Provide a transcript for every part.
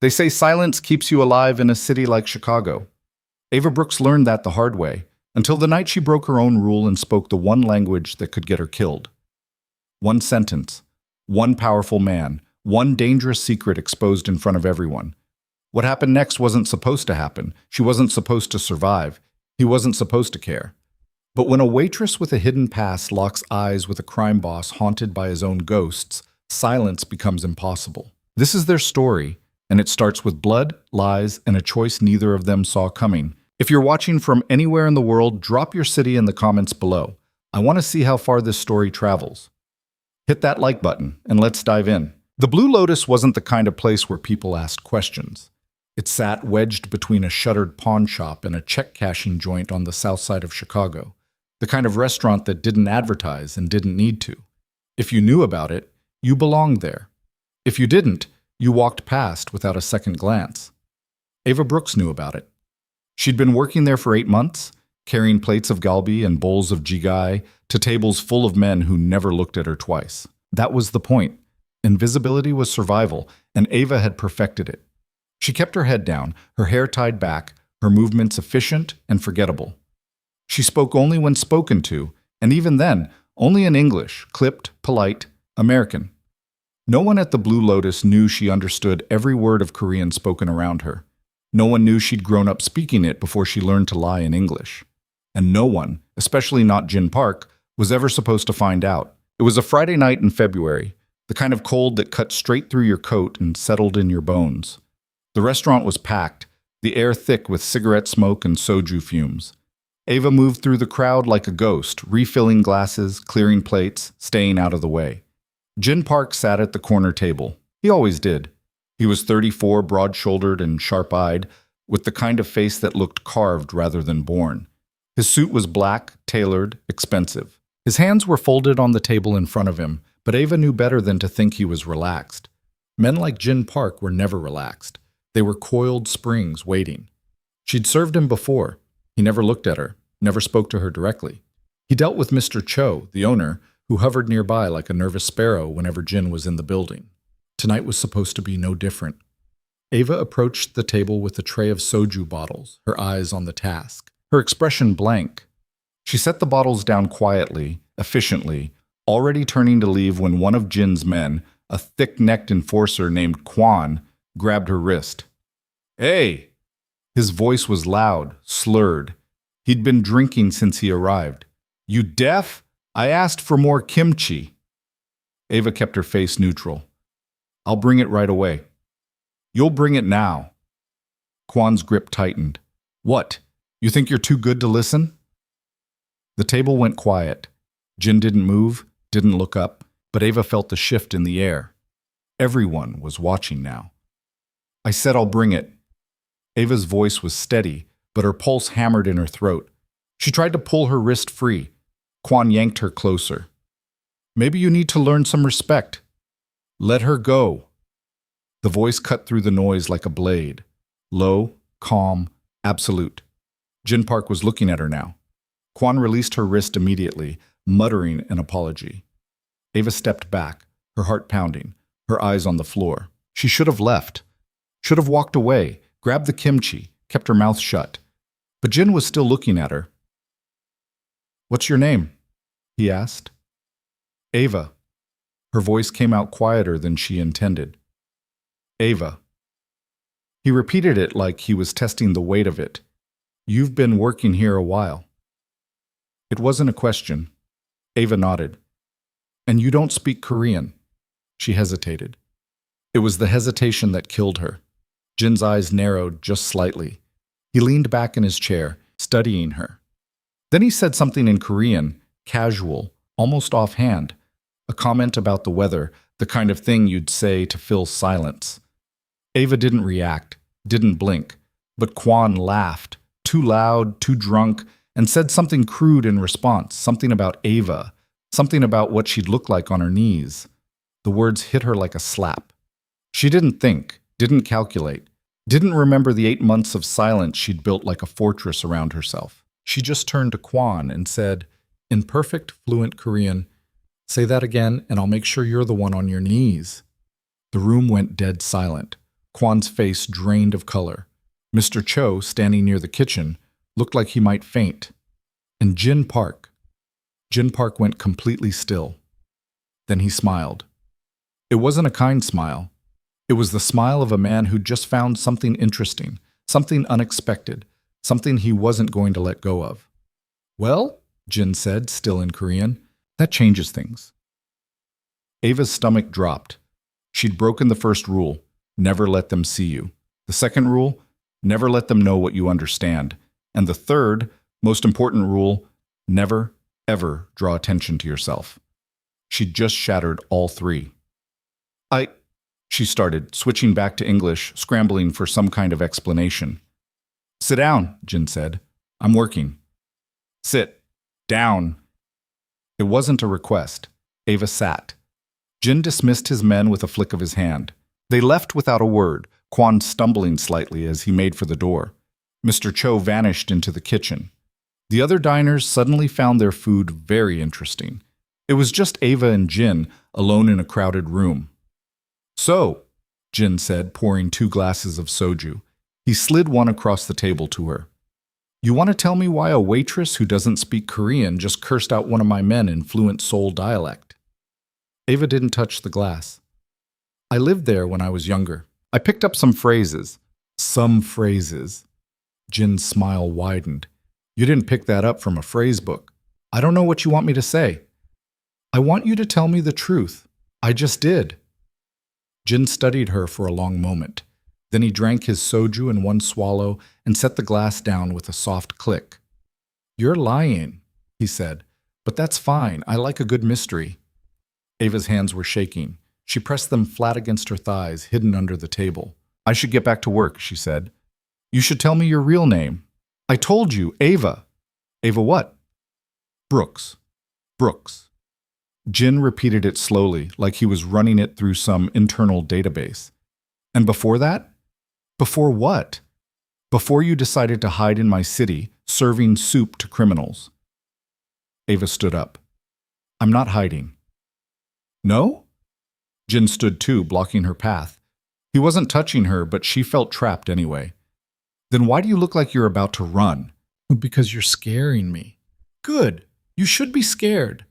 They say silence keeps you alive in a city like Chicago. Ava Brooks learned that the hard way, until the night she broke her own rule and spoke the one language that could get her killed. One sentence, one powerful man, one dangerous secret exposed in front of everyone. What happened next wasn't supposed to happen. She wasn't supposed to survive. He wasn't supposed to care. But when a waitress with a hidden past locks eyes with a crime boss haunted by his own ghosts, silence becomes impossible. This is their story, and it starts with blood, lies, and a choice neither of them saw coming. If you're watching from anywhere in the world, drop your city in the comments below. I want to see how far this story travels. Hit that like button, and let's dive in. The Blue Lotus wasn't the kind of place where people asked questions. It sat wedged between a shuttered pawn shop and a check-cashing joint on the south side of Chicago. The kind of restaurant that didn't advertise and didn't need to. If you knew about it, you belonged there. If you didn't, you walked past without a second glance. Ava Brooks knew about it. She'd been working there for 8 months, carrying plates of galbi and bowls of jigai to tables full of men who never looked at her twice. That was the point. Invisibility was survival, and Ava had perfected it. She kept her head down, her hair tied back, her movements efficient and forgettable. She spoke only when spoken to, and even then, only in English, clipped, polite, American. No one at the Blue Lotus knew she understood every word of Korean spoken around her. No one knew she'd grown up speaking it before she learned to lie in English. And no one, especially not Jin Park, was ever supposed to find out. It was a Friday night in February, the kind of cold that cut straight through your coat and settled in your bones. The restaurant was packed, the air thick with cigarette smoke and soju fumes. Ava moved through the crowd like a ghost, refilling glasses, clearing plates, staying out of the way. Jin Park sat at the corner table. He always did. He was 34, broad-shouldered and sharp-eyed, with the kind of face that looked carved rather than born. His suit was black, tailored, expensive. His hands were folded on the table in front of him, but Ava knew better than to think he was relaxed. Men like Jin Park were never relaxed. They were coiled springs waiting. She'd served him before. He never looked at her, never spoke to her directly. He dealt with Mr. Cho, the owner, who hovered nearby like a nervous sparrow whenever Jin was in the building. Tonight was supposed to be no different. Ava approached the table with a tray of soju bottles, her eyes on the task, her expression blank. She set the bottles down quietly, efficiently, already turning to leave when one of Jin's men, a thick-necked enforcer named Kwan, grabbed her wrist. "Hey!" His voice was loud, slurred. He'd been drinking since he arrived. "You deaf? I asked for more kimchi." Ava kept her face neutral. "I'll bring it right away." "You'll bring it now." Kwan's grip tightened. "What? You think you're too good to listen?" The table went quiet. Jin didn't move, didn't look up, but Ava felt the shift in the air. Everyone was watching now. "I said I'll bring it." Ava's voice was steady, but her pulse hammered in her throat. She tried to pull her wrist free. Kwan yanked her closer. "Maybe you need to learn some respect." "Let her go." The voice cut through the noise like a blade. Low, calm, absolute. Jin Park was looking at her now. Kwan released her wrist immediately, muttering an apology. Ava stepped back, her heart pounding, her eyes on the floor. She should have left. Should have walked away, grabbed the kimchi, kept her mouth shut. But Jin was still looking at her. "What's your name?" he asked. "Ava." Her voice came out quieter than she intended. "Ava." He repeated it like he was testing the weight of it. "You've been working here a while." It wasn't a question. Ava nodded. "And you don't speak Korean." She hesitated. It was the hesitation that killed her. Jin's eyes narrowed just slightly. He leaned back in his chair, studying her. Then he said something in Korean, casual, almost offhand, a comment about the weather, the kind of thing you'd say to fill silence. Ava didn't react, didn't blink, but Kwan laughed, too loud, too drunk, and said something crude in response, something about Ava, something about what she'd look like on her knees. The words hit her like a slap. She didn't think, didn't calculate, didn't remember the 8 months of silence she'd built like a fortress around herself. She just turned to Kwan and said, in perfect, fluent Korean, "Say that again, and I'll make sure you're the one on your knees." The room went dead silent. Kwan's face drained of color. Mr. Cho, standing near the kitchen, looked like he might faint. And Jin Park went completely still. Then he smiled. It wasn't a kind smile. It was the smile of a man who'd just found something interesting, something unexpected, something he wasn't going to let go of. Well, Jin said, still in Korean, that changes things. Ava's stomach dropped. She'd broken the first rule, never let them see you. The second rule, never let them know what you understand. And the third, most important rule, never, ever draw attention to yourself. She'd just shattered all three. She started, switching back to English, scrambling for some kind of explanation. Sit down, Jin said. I'm working. Sit. Down. It wasn't a request. Ava sat. Jin dismissed his men with a flick of his hand. They left without a word, Kwan stumbling slightly as he made for the door. Mr. Cho vanished into the kitchen. The other diners suddenly found their food very interesting. It was just Ava and Jin, alone in a crowded room. So, Jin said, pouring 2 glasses of soju. He slid one across the table to her. You want to tell me why a waitress who doesn't speak Korean just cursed out one of my men in fluent Seoul dialect? Ava didn't touch the glass. I lived there when I was younger. I picked up some phrases. Some phrases. Jin's smile widened. You didn't pick that up from a phrase book. I don't know what you want me to say. I want you to tell me the truth. I just did. Jin studied her for a long moment. Then he drank his soju in one swallow and set the glass down with a soft click. You're lying, he said, but that's fine. I like a good mystery. Ava's hands were shaking. She pressed them flat against her thighs, hidden under the table. I should get back to work, she said. You should tell me your real name. I told you, Ava. Ava what? Brooks. Brooks. Jin repeated it slowly, like he was running it through some internal database. And before that? Before what? Before you decided to hide in my city, serving soup to criminals. Ava stood up. I'm not hiding. No? Jin stood too, blocking her path. He wasn't touching her, but she felt trapped anyway. Then why do you look like you're about to run? Because you're scaring me. Good. You should be scared.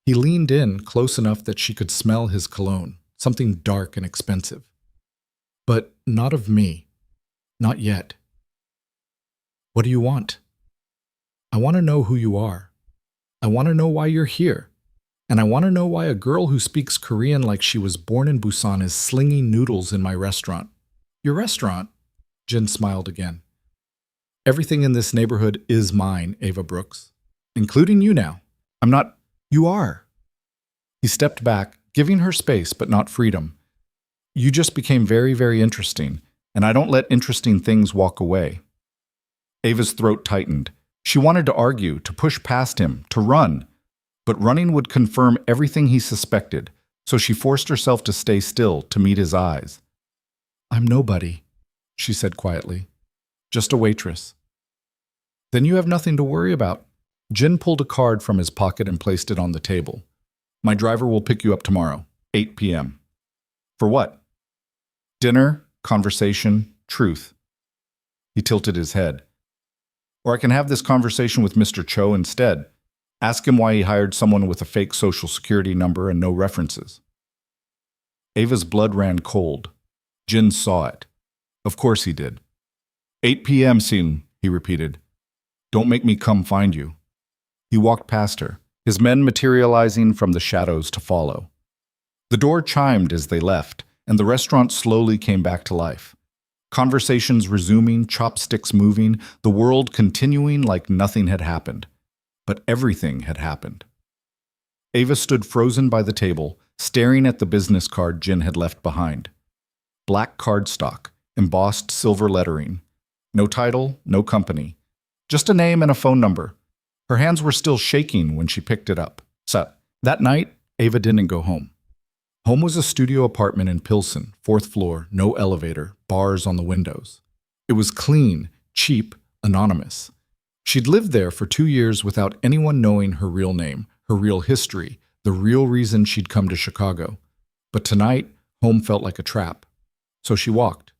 He leaned in close enough that she could smell his cologne, something dark and expensive. But not of me. Not yet. What do you want? I want to know who you are. I want to know why you're here. And I want to know why a girl who speaks Korean like she was born in Busan is slinging noodles in my restaurant. Your restaurant? Jin smiled again. Everything in this neighborhood is mine, Ava Brooks. Including you now. I'm not... You are. He stepped back, giving her space but not freedom. You just became very, very interesting, and I don't let interesting things walk away. Ava's throat tightened. She wanted to argue, to push past him, to run. But running would confirm everything he suspected, so she forced herself to stay still, to meet his eyes. I'm nobody, she said quietly. Just a waitress. Then you have nothing to worry about. Jin pulled a card from his pocket and placed it on the table. My driver will pick you up tomorrow, 8 p.m. For what? Dinner, conversation, truth. He tilted his head. Or I can have this conversation with Mr. Cho instead. Ask him why he hired someone with a fake social security number and no references. Ava's blood ran cold. Jin saw it. Of course he did. 8 p.m. soon, he repeated. Don't make me come find you. He walked past her, his men materializing from the shadows to follow. The door chimed as they left, and the restaurant slowly came back to life. Conversations resuming, chopsticks moving, the world continuing like nothing had happened. But everything had happened. Ava stood frozen by the table, staring at the business card Jin had left behind. Black cardstock, embossed silver lettering. No title, no company. Just a name and a phone number. Her hands were still shaking when she picked it up. So, that night, Ava didn't go home. Home was a studio apartment in Pilsen, 4th floor, no elevator, bars on the windows. It was clean, cheap, anonymous. She'd lived there for 2 years without anyone knowing her real name, her real history, the real reason she'd come to Chicago. But tonight, home felt like a trap. So she walked.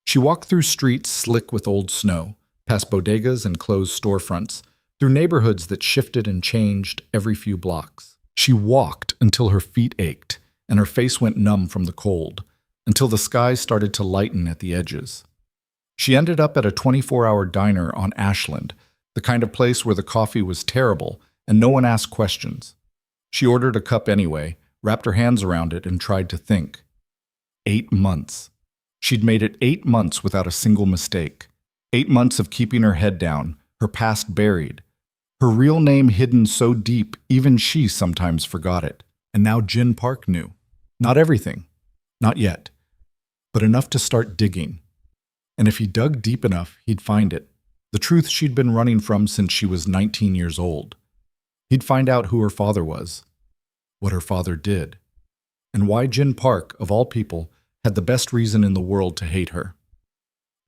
She walked through streets slick with old snow, past bodegas and closed storefronts, through neighborhoods that shifted and changed every few blocks. She walked until her feet ached and her face went numb from the cold, until the sky started to lighten at the edges. She ended up at a 24-hour diner on Ashland, the kind of place where the coffee was terrible and no one asked questions. She ordered a cup anyway, wrapped her hands around it, and tried to think. 8 months. She'd made it 8 months without a single mistake. 8 months of keeping her head down, her past buried, her real name hidden so deep even she sometimes forgot it. And now Jin Park knew. Not everything. Not yet. But enough to start digging. And if he dug deep enough, he'd find it. The truth she'd been running from since she was 19 years old. He'd find out who her father was, what her father did, and why Jin Park, of all people, had the best reason in the world to hate her.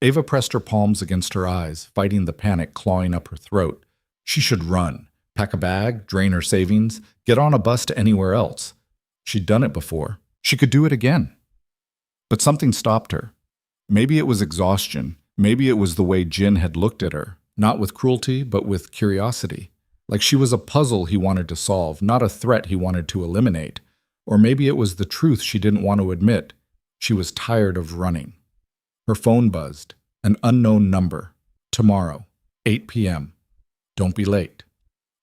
Ava pressed her palms against her eyes, fighting the panic clawing up her throat. She should run, pack a bag, drain her savings, get on a bus to anywhere else. She'd done it before. She could do it again. But something stopped her. Maybe it was exhaustion. Maybe it was the way Jin had looked at her, not with cruelty, but with curiosity. Like she was a puzzle he wanted to solve, not a threat he wanted to eliminate. Or maybe it was the truth she didn't want to admit. She was tired of running. Her phone buzzed. An unknown number. Tomorrow, 8 p.m. Don't be late.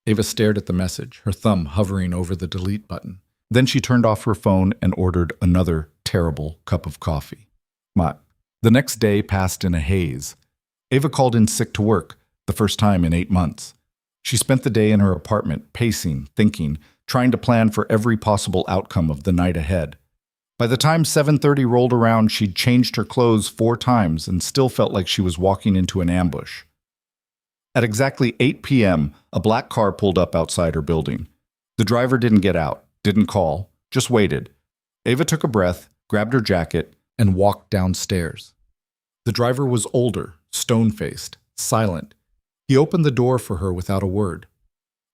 Ava stared at the message, her thumb hovering over the delete button. Then she turned off her phone and ordered another terrible cup of coffee. The next day passed in a haze. Ava called in sick to work, the first time in 8 months. She spent the day in her apartment, pacing, thinking, trying to plan for every possible outcome of the night ahead. By the time 7:30 rolled around, she'd changed her clothes 4 times and still felt like she was walking into an ambush. At exactly 8 p.m., a black car pulled up outside her building. The driver didn't get out, didn't call, just waited. Ava took a breath, grabbed her jacket, and walked downstairs. The driver was older, stone-faced, silent. He opened the door for her without a word.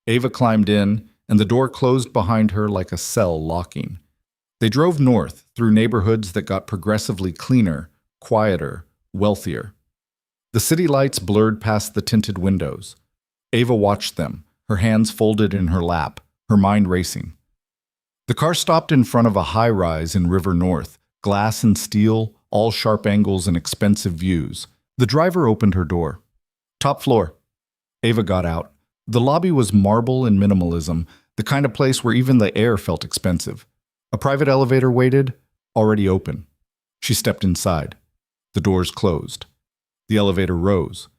Ava climbed in, and the door closed behind her like a cell locking. They drove north through neighborhoods that got progressively cleaner, quieter, wealthier. The city lights blurred past the tinted windows. Ava watched them, her hands folded in her lap, her mind racing. The car stopped in front of a high-rise in River North, glass and steel, all sharp angles and expensive views. The driver opened her door. Top floor. Ava got out. The lobby was marble and minimalism, the kind of place where even the air felt expensive. A private elevator waited, already open. She stepped inside. The doors closed. The elevator rose.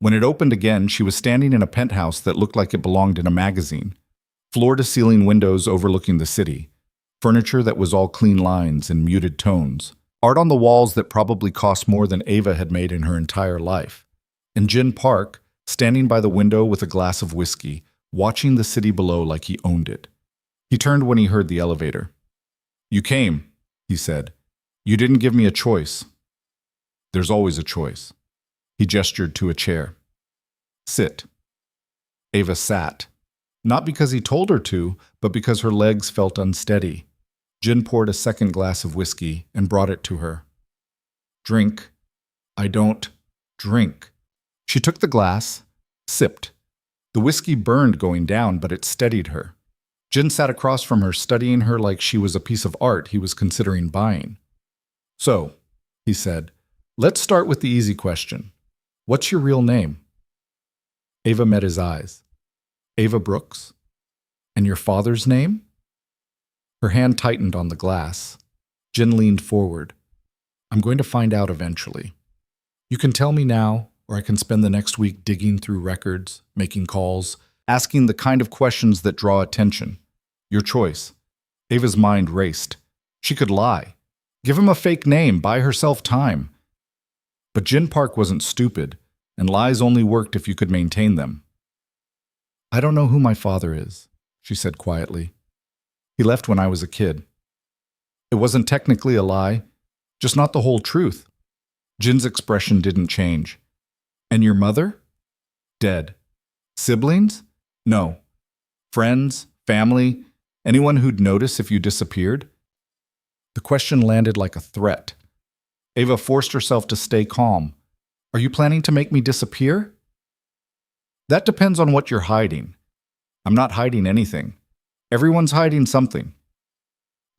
When it opened again, she was standing in a penthouse that looked like it belonged in a magazine. Floor-to-ceiling windows overlooking the city. Furniture that was all clean lines and muted tones. Art on the walls that probably cost more than Ava had made in her entire life. And Jin Park, standing by the window with a glass of whiskey, watching the city below like he owned it. He turned when he heard the elevator. "You came," he said. "You didn't give me a choice." "There's always a choice." He gestured to a chair. "Sit." Ava sat. Not because he told her to, but because her legs felt unsteady. Jin poured a second glass of whiskey and brought it to her. "Drink." "I don't drink." She took the glass, sipped. The whiskey burned going down, but it steadied her. Jin sat across from her, studying her like she was a piece of art he was considering buying. "So," he said, "let's start with the easy question. What's your real name?" Ava met his eyes. "Ava Brooks. And your father's name?" Her hand tightened on the glass. Jin leaned forward. "I'm going to find out eventually. You can tell me now, or I can spend the next week digging through records, making calls, asking the kind of questions that draw attention. Your choice." Ava's mind raced. She could lie. Give him a fake name, buy herself time. But Jin Park wasn't stupid, and lies only worked if you could maintain them. "I don't know who my father is," she said quietly. "He left when I was a kid." It wasn't technically a lie, just not the whole truth. Jin's expression didn't change. "And your mother?" "Dead." "Siblings?" "No." "Friends? Family? Anyone who'd notice if you disappeared?" The question landed like a threat. Ava forced herself to stay calm. Are you planning to make me disappear? That depends on what you're hiding. I'm not hiding anything. Everyone's hiding something.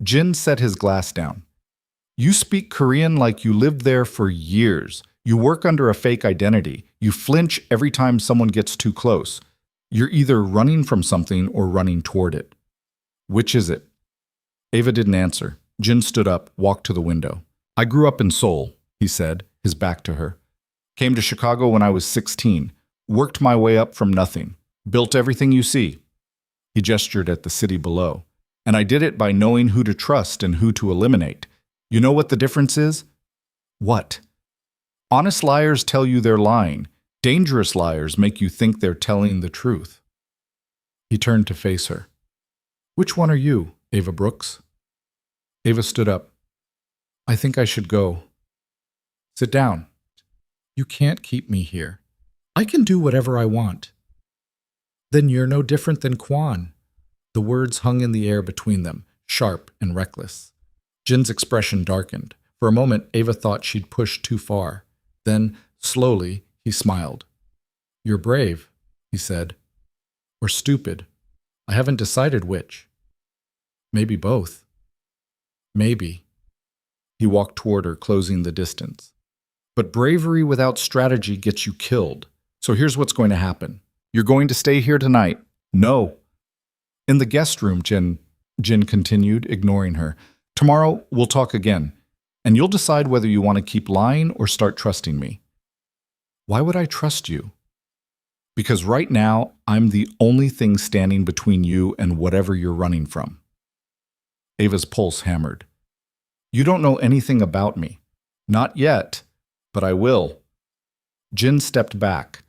Jin set his glass down. You speak Korean like you lived there for years. You work under a fake identity. You flinch every time someone gets too close. You're either running from something or running toward it. Which is it? Ava didn't answer. Jin stood up, walked to the window. I grew up in Seoul, he said, his back to her. Came to Chicago when I was 16. Worked my way up from nothing. Built everything you see. He gestured at the city below. And I did it by knowing who to trust and who to eliminate. You know what the difference is? What? Honest liars tell you they're lying. Dangerous liars make you think they're telling the truth. He turned to face her. Which one are you, Ava Brooks? Ava stood up. I think I should go. Sit down. You can't keep me here. I can do whatever I want. Then you're no different than Kwan. The words hung in the air between them, sharp and reckless. Jin's expression darkened. For a moment, Ava thought she'd pushed too far. Then, slowly, he smiled. You're brave, he said. Or stupid. I haven't decided which. Maybe both. Maybe. He walked toward her, closing the distance. But bravery without strategy gets you killed. So here's what's going to happen. You're going to stay here tonight. No. In the guest room, Jin continued, ignoring her. Tomorrow, we'll talk again, and you'll decide whether you want to keep lying or start trusting me. Why would I trust you? Because right now, I'm the only thing standing between you and whatever you're running from. Ava's pulse hammered. You don't know anything about me. Not yet, but I will. Jin stepped back.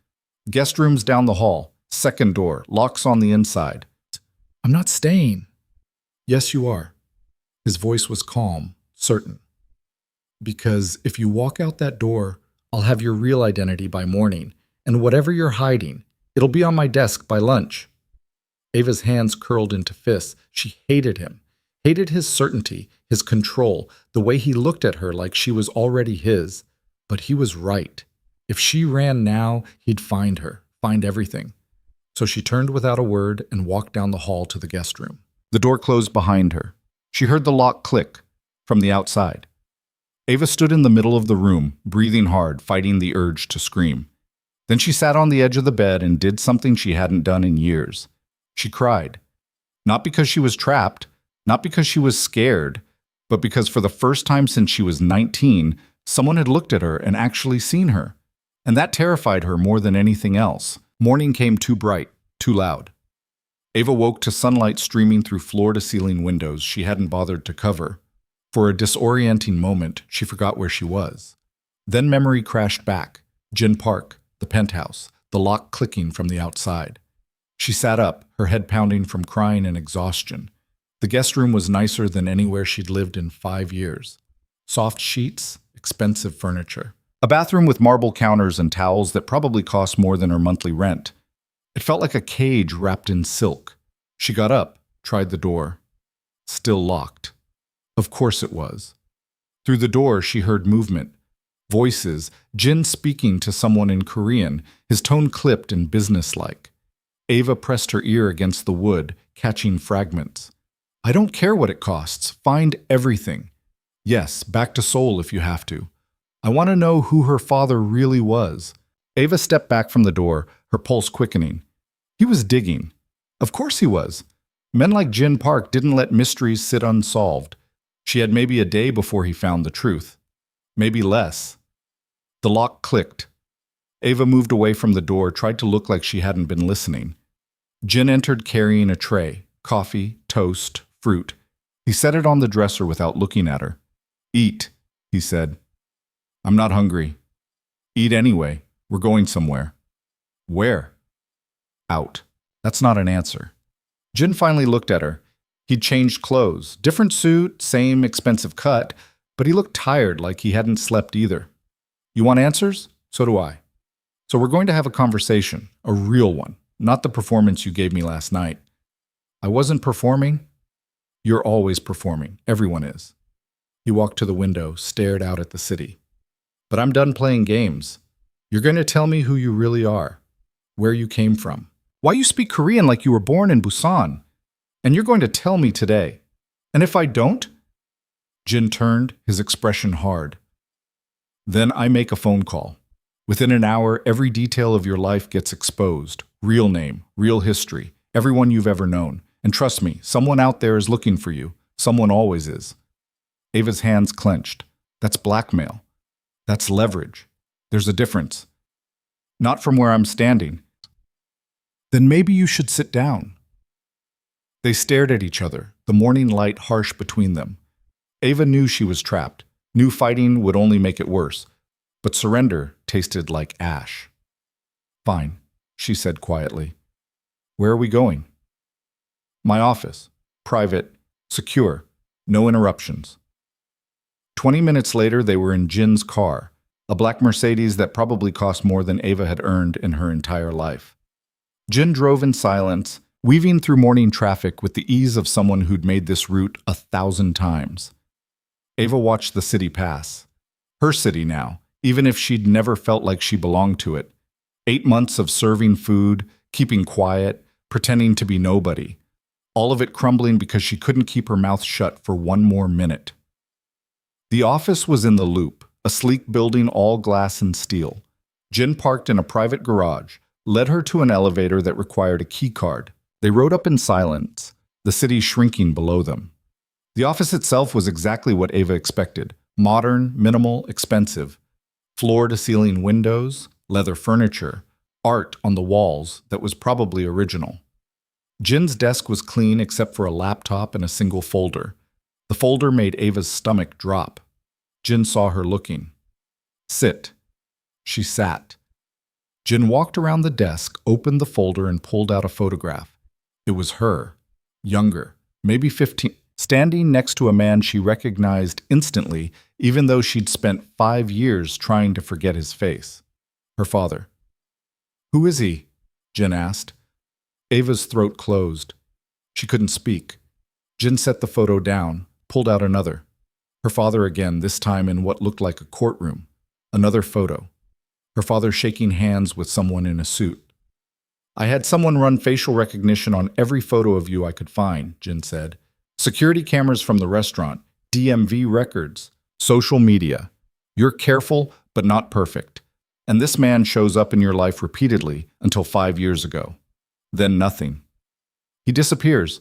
Guest room's down the hall. Second door. Locks on the inside. I'm not staying. Yes, you are. His voice was calm, certain. Because if you walk out that door, I'll have your real identity by morning, and whatever you're hiding, it'll be on my desk by lunch. Ava's hands curled into fists. She hated him. Hated his certainty, his control, the way he looked at her like she was already his. But he was right. If she ran now, he'd find her, find everything. So she turned without a word and walked down the hall to the guest room. The door closed behind her. She heard the lock click from the outside. Ava stood in the middle of the room, breathing hard, fighting the urge to scream. Then she sat on the edge of the bed and did something she hadn't done in years. She cried. Not because she was trapped, not because she was scared, but because for the first time since she was 19, someone had looked at her and actually seen her. And that terrified her more than anything else. Morning came too bright, too loud. Ava woke to sunlight streaming through floor-to-ceiling windows she hadn't bothered to cover. For a disorienting moment, she forgot where she was. Then memory crashed back. Jin Park, the penthouse, the lock clicking from the outside. She sat up, her head pounding from crying and exhaustion. The guest room was nicer than anywhere she'd lived in 5 years. Soft sheets, expensive furniture. A bathroom with marble counters and towels that probably cost more than her monthly rent. It felt like a cage wrapped in silk. She got up, tried the door. Still locked. Of course it was. Through the door, she heard movement. Voices, Jin speaking to someone in Korean, his tone clipped and businesslike. Ava pressed her ear against the wood, catching fragments. I don't care what it costs. Find everything. Yes, back to Seoul if you have to. I want to know who her father really was. Ava stepped back from the door, her pulse quickening. He was digging. Of course he was. Men like Jin Park didn't let mysteries sit unsolved. She had maybe a day before he found the truth. Maybe less. The lock clicked. Ava moved away from the door, tried to look like she hadn't been listening. Jin entered carrying a tray, coffee, toast, fruit. He set it on the dresser without looking at her. Eat, he said. I'm not hungry. Eat anyway. We're going somewhere. Where? Out. That's not an answer. Jin finally looked at her. He'd changed clothes. Different suit, same expensive cut, but he looked tired, like he hadn't slept either. You want answers? So do I. So we're going to have a conversation, a real one, not the performance you gave me last night. I wasn't performing. You're always performing. Everyone is. He walked to the window, stared out at the city. But I'm done playing games. You're going to tell me who you really are, where you came from, why you speak Korean like you were born in Busan. And you're going to tell me today. And if I don't? Jin turned, his expression hard. Then I make a phone call. Within an hour, every detail of your life gets exposed. Real name, real history, everyone you've ever known. And trust me, someone out there is looking for you. Someone always is. Ava's hands clenched. That's blackmail. That's leverage. There's a difference. Not from where I'm standing. Then maybe you should sit down. They stared at each other, the morning light harsh between them. Ava knew she was trapped, knew fighting would only make it worse, but surrender tasted like ash. Fine, she said quietly. Where are we going? My office. Private, secure, no interruptions. 20 minutes later, they were in Jin's car, a black Mercedes that probably cost more than Ava had earned in her entire life. Jin drove in silence, weaving through morning traffic with the ease of someone who'd made this route 1,000 times. Ava watched the city pass. Her city now, even if she'd never felt like she belonged to it. 8 months of serving food, keeping quiet, pretending to be nobody. All of it crumbling because she couldn't keep her mouth shut for one more minute. The office was in the Loop, a sleek building all glass and steel. Jin parked in a private garage, led her to an elevator that required a key card. They rode up in silence, the city shrinking below them. The office itself was exactly what Ava expected. Modern, minimal, expensive. Floor-to-ceiling windows, leather furniture, art on the walls that was probably original. Jin's desk was clean except for a laptop and a single folder. The folder made Ava's stomach drop. Jin saw her looking. Sit. She sat. Jin walked around the desk, opened the folder, and pulled out a photograph. It was her, younger, maybe 15, standing next to a man she recognized instantly, even though she'd spent 5 years trying to forget his face. Her father. Who is he? Jin asked. Ava's throat closed. She couldn't speak. Jin set the photo down, pulled out another. Her father again, this time in what looked like a courtroom. Another photo. Her father shaking hands with someone in a suit. I had someone run facial recognition on every photo of you I could find, Jin said. Security cameras from the restaurant, DMV records, social media. You're careful, but not perfect. And this man shows up in your life repeatedly until 5 years ago. Then nothing. He disappears.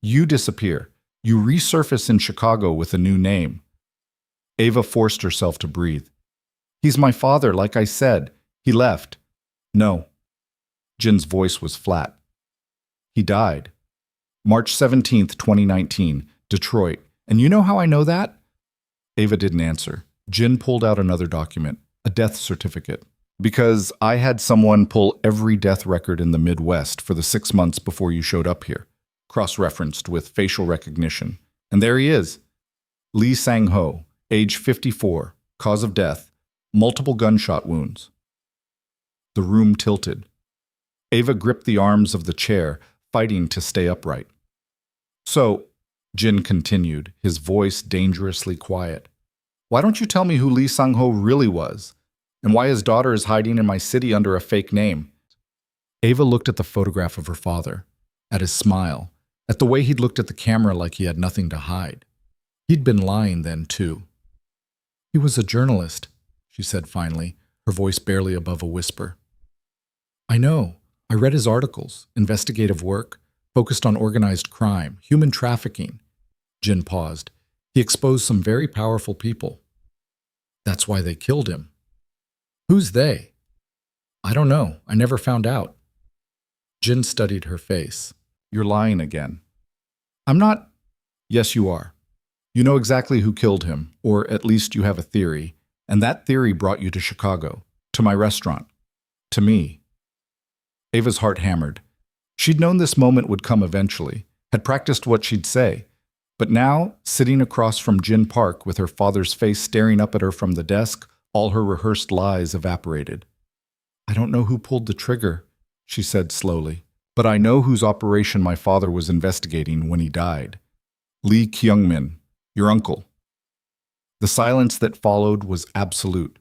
You disappear. You resurface in Chicago with a new name. Ava forced herself to breathe. He's my father, like I said. He left. No. Jin's voice was flat. He died. March 17th, 2019, Detroit. And you know how I know that? Ava didn't answer. Jin pulled out another document, a death certificate. Because I had someone pull every death record in the Midwest for the 6 months before you showed up here, cross-referenced with facial recognition. And there he is. Lee Sang-ho, age 54, cause of death, multiple gunshot wounds. The room tilted. Ava gripped the arms of the chair, fighting to stay upright. So, Jin continued, his voice dangerously quiet. Why don't you tell me who Lee Sang-ho really was? And why his daughter is hiding in my city under a fake name? Ava looked at the photograph of her father, at his smile, at the way he'd looked at the camera like he had nothing to hide. He'd been lying then, too. He was a journalist, she said finally, her voice barely above a whisper. I know. I read his articles, investigative work, focused on organized crime, human trafficking. Jin paused. He exposed some very powerful people. That's why they killed him. Who's they? I don't know. I never found out. Jin studied her face. You're lying again. I'm not. Yes, you are. You know exactly who killed him, or at least you have a theory, and that theory brought you to Chicago, to my restaurant, to me. Ava's heart hammered. She'd known this moment would come eventually, had practiced what she'd say, but now, sitting across from Jin Park with her father's face staring up at her from the desk, all her rehearsed lies evaporated. I don't know who pulled the trigger, she said slowly, but I know whose operation my father was investigating when he died. Lee Kyung-min, your uncle. The silence that followed was absolute.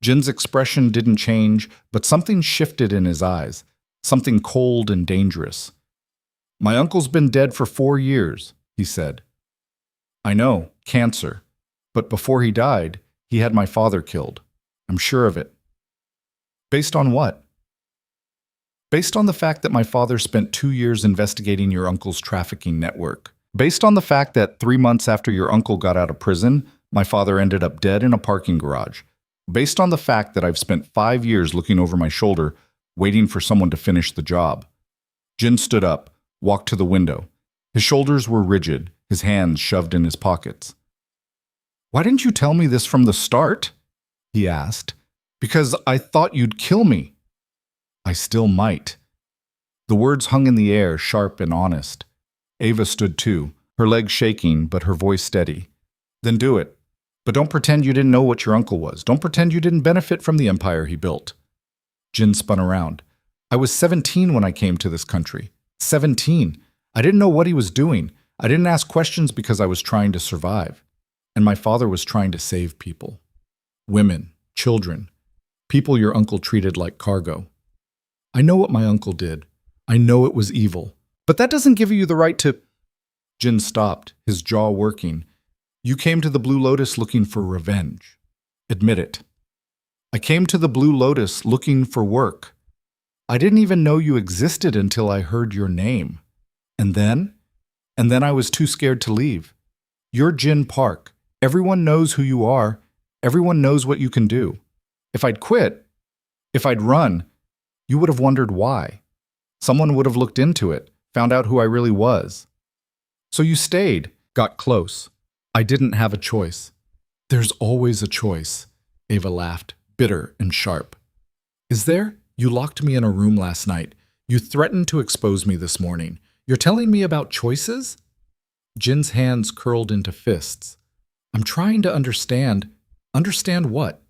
Jin's expression didn't change, but something shifted in his eyes, something cold and dangerous. "My uncle's been dead for 4 years," he said. "I know, cancer. But before he died, he had my father killed. I'm sure of it." "Based on what?" "Based on the fact that my father spent 2 years investigating your uncle's trafficking network. Based on the fact that 3 months after your uncle got out of prison, my father ended up dead in a parking garage. Based on the fact that I've spent 5 years looking over my shoulder, waiting for someone to finish the job." Jin stood up, walked to the window. His shoulders were rigid, his hands shoved in his pockets. "Why didn't you tell me this from the start?" he asked. "Because I thought you'd kill me." "I still might." The words hung in the air, sharp and honest. Ava stood too, her legs shaking, but her voice steady. "Then do it. But don't pretend you didn't know what your uncle was. Don't pretend you didn't benefit from the empire he built." Jin spun around. "I was 17 when I came to this country. 17. I didn't know what he was doing. I didn't ask questions because I was trying to survive. And my father was trying to save people. Women, children, people your uncle treated like cargo. I know what my uncle did. I know it was evil. But that doesn't give you the right to—" Jin stopped, his jaw working. "You came to the Blue Lotus looking for revenge. Admit it." "I came to the Blue Lotus looking for work. I didn't even know you existed until I heard your name. And then I was too scared to leave. You're Jin Park. Everyone knows who you are. Everyone knows what you can do. If I'd quit, if I'd run, you would have wondered why. Someone would have looked into it, found out who I really was. So you stayed, got close. I didn't have a choice." "There's always a choice," Ava laughed, bitter and sharp. "Is there? You locked me in a room last night. You threatened to expose me this morning. You're telling me about choices?" Jin's hands curled into fists. "I'm trying to understand. Understand what?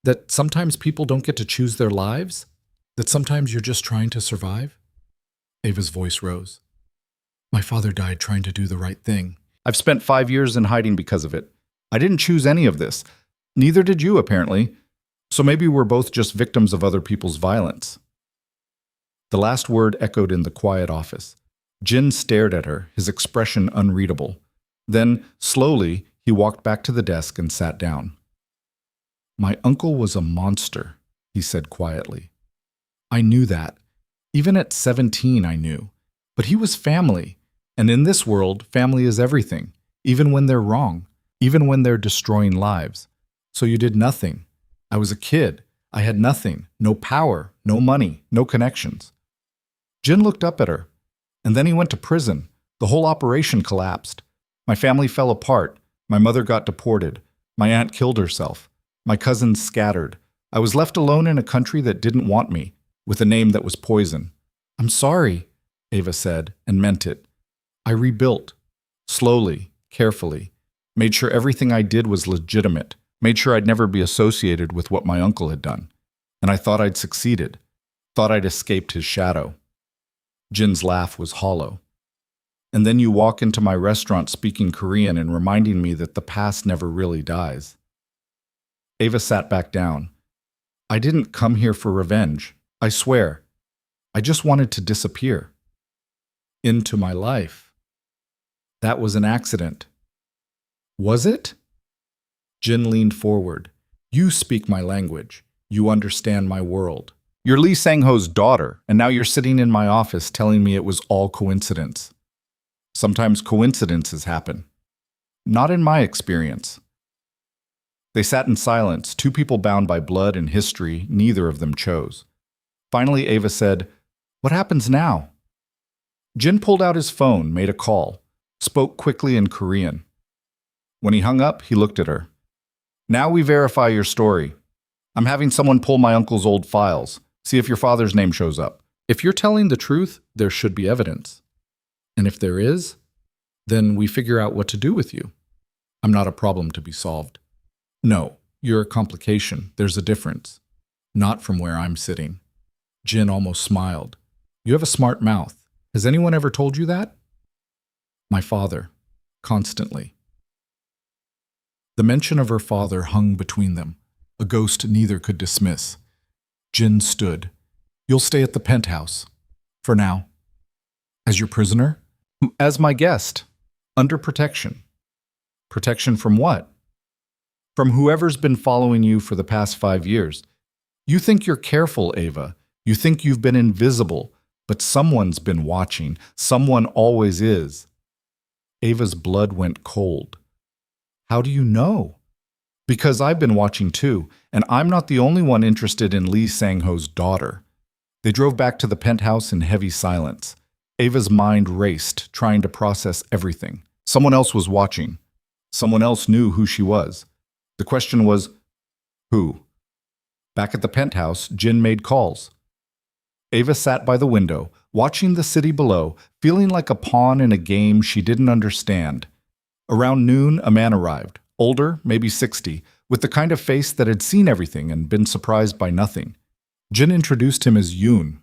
That sometimes people don't get to choose their lives? That sometimes you're just trying to survive?" Ava's voice rose. "My father died trying to do the right thing. I've spent 5 years in hiding because of it. I didn't choose any of this. Neither did you, apparently. So maybe we're both just victims of other people's violence." The last word echoed in the quiet office. Jin stared at her, his expression unreadable. Then, slowly, he walked back to the desk and sat down. "My uncle was a monster," he said quietly. "I knew that. Even at 17, I knew. But he was family. And in this world, family is everything, even when they're wrong, even when they're destroying lives. So you did nothing. I was a kid. I had nothing, no power, no money, no connections." Jin looked up at her. "And then he went to prison. The whole operation collapsed. My family fell apart. My mother got deported. My aunt killed herself. My cousins scattered. I was left alone in a country that didn't want me, with a name that was poison. I'm sorry," Ava said, and meant it. "I rebuilt. Slowly, carefully. Made sure everything I did was legitimate. Made sure I'd never be associated with what my uncle had done. And I thought I'd succeeded. Thought I'd escaped his shadow." Jin's laugh was hollow. "And then you walk into my restaurant speaking Korean and reminding me that the past never really dies." Ava sat back down. "I didn't come here for revenge. I swear. I just wanted to disappear. Into my life. That was an accident." "Was it?" Jin leaned forward. "You speak my language. You understand my world. You're Lee Sang-ho's daughter, and now you're sitting in my office telling me it was all coincidence. Sometimes coincidences happen. Not in my experience." They sat in silence, two people bound by blood and history neither of them chose. Finally, Ava said, "What happens now?" Jin pulled out his phone, made a call, spoke quickly in Korean. When he hung up, he looked at her. "Now we verify your story. I'm having someone pull my uncle's old files, see if your father's name shows up. If you're telling the truth, there should be evidence. And if there is, then we figure out what to do with you. I'm not a problem to be solved. No, you're a complication. There's a difference. Not from where I'm sitting." Jin almost smiled. "You have a smart mouth. Has anyone ever told you that?" "My father. Constantly." The mention of her father hung between them, a ghost neither could dismiss. Jin stood. You'll stay at the penthouse. For now. As your prisoner? As my guest. Under protection. Protection from what? From whoever's been following you for the past 5 years. You think you're careful, Ava. You think you've been invisible, but someone's been watching. Someone always is. Ava's blood went cold. How do you know? Because I've been watching too, and I'm not the only one interested in Lee Sang-ho's daughter. They drove back to the penthouse in heavy silence. Ava's mind raced, trying to process everything. Someone else was watching. Someone else knew who she was. The question was, who? Back at the penthouse, Jin made calls. Ava sat by the window, watching the city below, feeling like a pawn in a game she didn't understand. Around noon, a man arrived, older, maybe 60, with the kind of face that had seen everything and been surprised by nothing. Jin introduced him as Yoon.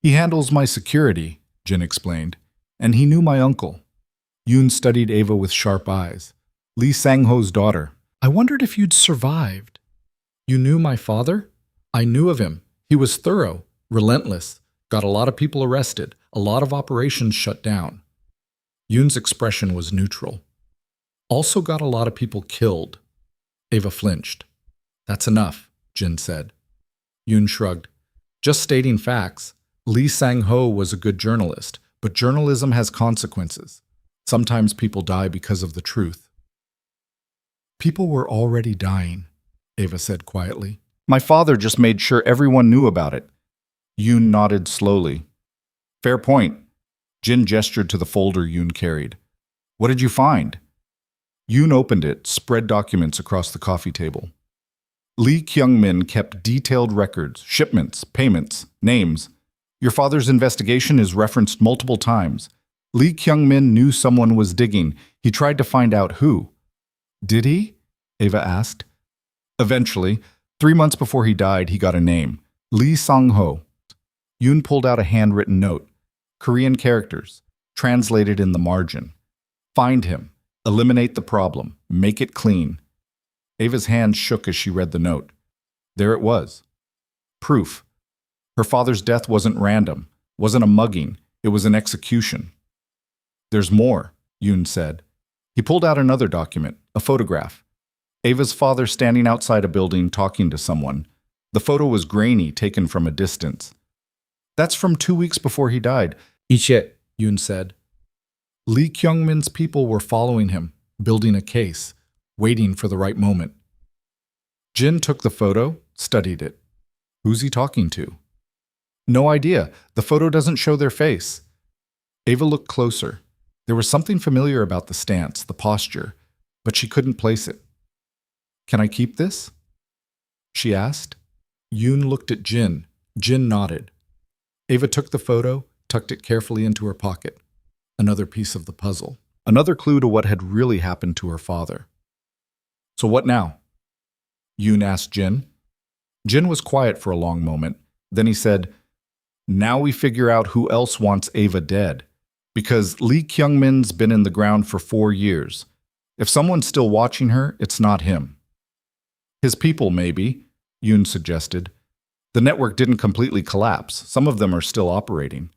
He handles my security, Jin explained, and he knew my uncle. Yoon studied Ava with sharp eyes. Lee Sang-ho's daughter. I wondered if you'd survived. You knew my father? I knew of him. He was thorough, relentless, got a lot of people arrested, a lot of operations shut down. Yoon's expression was neutral. Also got a lot of people killed. Ava flinched. That's enough, Jin said. Yoon shrugged. Just stating facts. Lee Sang-ho was a good journalist, but journalism has consequences. Sometimes people die because of the truth. People were already dying, Ava said quietly. My father just made sure everyone knew about it. Yoon nodded slowly. Fair point. Jin gestured to the folder Yoon carried. What did you find? Yoon opened it, spread documents across the coffee table. Lee Kyung-min kept detailed records, shipments, payments, names. Your father's investigation is referenced multiple times. Lee Kyung-min knew someone was digging. He tried to find out who. Did he? Ava asked. Eventually, 3 months before he died, he got a name. Lee Sang-ho. Yoon pulled out a handwritten note. Korean characters, translated in the margin. Find him. Eliminate the problem. Make it clean. Ava's hand shook as she read the note. There it was. Proof. Her father's death wasn't random, wasn't a mugging. It was an execution. There's more, Yoon said. He pulled out another document, a photograph. Ava's father standing outside a building talking to someone. The photo was grainy, taken from a distance. That's from 2 weeks before he died. Iche, Yoon said. Lee Kyung-min's people were following him, building a case, waiting for the right moment. Jin took the photo, studied it. Who's he talking to? No idea. The photo doesn't show their face. Ava looked closer. There was something familiar about the stance, the posture, but she couldn't place it. Can I keep this? She asked. Yoon looked at Jin. Jin nodded. Ava took the photo, tucked it carefully into her pocket. Another piece of the puzzle. Another clue to what had really happened to her father. So what now? Yoon asked Jin. Jin was quiet for a long moment. Then he said, now we figure out who else wants Ava dead. Because Lee Kyung-min's been in the ground for 4 years. If someone's still watching her, it's not him. His people, maybe, Yoon suggested. The network didn't completely collapse. Some of them are still operating.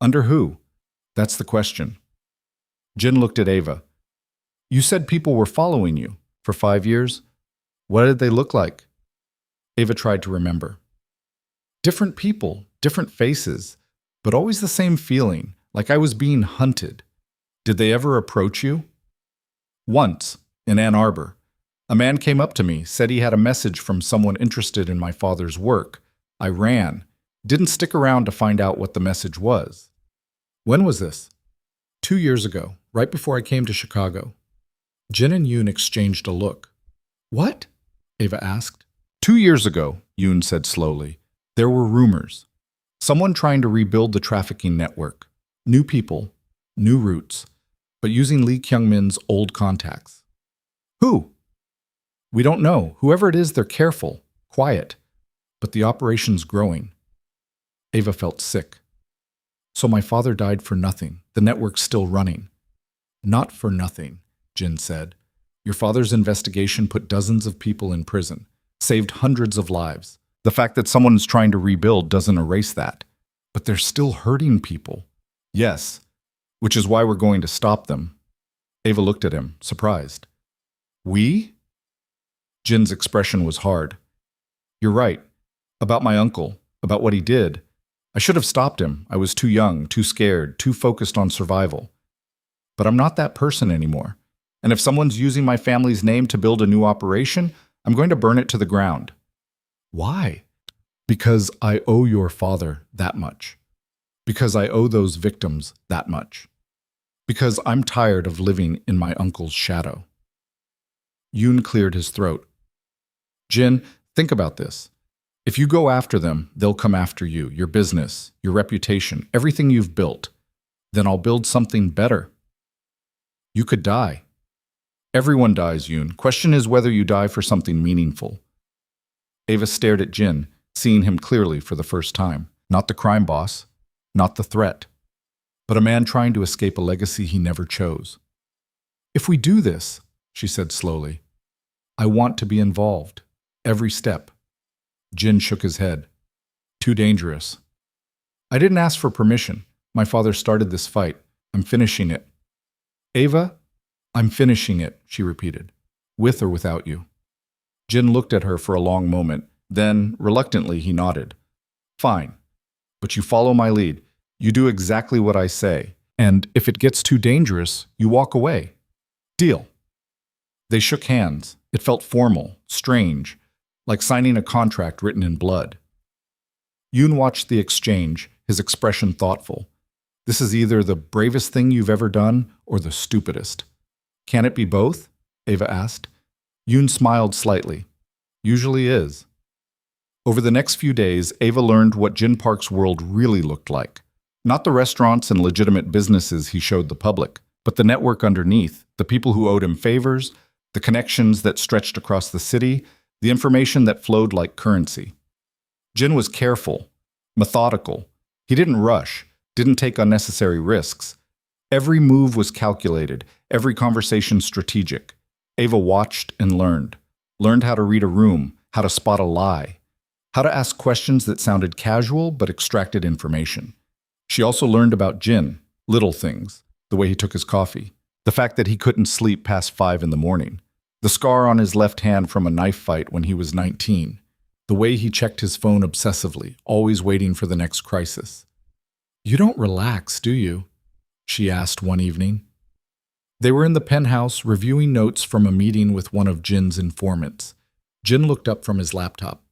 Under who? That's the question. Jin looked at Ava. You said people were following you for 5 years? What did they look like? Ava tried to remember. Different people, different faces, but always the same feeling, like I was being hunted. Did they ever approach you? Once, in Ann Arbor. A man came up to me, said he had a message from someone interested in my father's work. I ran. Didn't stick around to find out what the message was. When was this? 2 years ago, right before I came to Chicago. Jin and Yoon exchanged a look. What? Ava asked. 2 years ago, Yoon said slowly, there were rumors. Someone trying to rebuild the trafficking network. New people, new routes, but using Lee Kyung-min's old contacts. Who? We don't know. Whoever it is, they're careful, quiet, but the operation's growing. Ava felt sick. So my father died for nothing. The network's still running. Not for nothing, Jin said. Your father's investigation put dozens of people in prison, saved hundreds of lives. The fact that someone is trying to rebuild doesn't erase that. But they're still hurting people. Yes, which is why we're going to stop them. Ava looked at him, surprised. We? Jin's expression was hard. You're right. About my uncle, about what he did. I should have stopped him. I was too young, too scared, too focused on survival. But I'm not that person anymore. And if someone's using my family's name to build a new operation, I'm going to burn it to the ground. Why? Because I owe your father that much. Because I owe those victims that much. Because I'm tired of living in my uncle's shadow. Yoon cleared his throat. Jin, think about this. If you go after them, they'll come after you, your business, your reputation, everything you've built. Then I'll build something better. You could die. Everyone dies, Yoon. Question is whether you die for something meaningful. Ava stared at Jin, seeing him clearly for the first time. Not the crime boss, not the threat, but a man trying to escape a legacy he never chose. If we do this, she said slowly, I want to be involved. Every step. Jin shook his head. Too dangerous. I didn't ask for permission. My father started this fight. I'm finishing it. Ava, I'm finishing it, she repeated. With or without you. Jin looked at her for a long moment. Then, reluctantly, he nodded. Fine. But you follow my lead. You do exactly what I say. And if it gets too dangerous, you walk away. Deal. They shook hands. It felt formal, strange, like signing a contract written in blood. Yoon watched the exchange, his expression thoughtful. This is either the bravest thing you've ever done or the stupidest. Can it be both? Ava asked. Yoon smiled slightly. Usually is. Over the next few days, Ava learned what Jin Park's world really looked like. Not the restaurants and legitimate businesses he showed the public, but the network underneath, the people who owed him favors, the connections that stretched across the city, the information that flowed like currency. Jin was careful, methodical. He didn't rush, didn't take unnecessary risks. Every move was calculated, every conversation strategic. Ava watched and learned how to read a room, how to spot a lie, how to ask questions that sounded casual but extracted information. She also learned about Jin, little things, the way he took his coffee, the fact that he couldn't sleep past 5 in the morning, the scar on his left hand from a knife fight when he was 19, the way he checked his phone obsessively, always waiting for the next crisis. You don't relax, do you? She asked one evening. They were in the penthouse reviewing notes from a meeting with one of Jin's informants. Jin looked up from his laptop.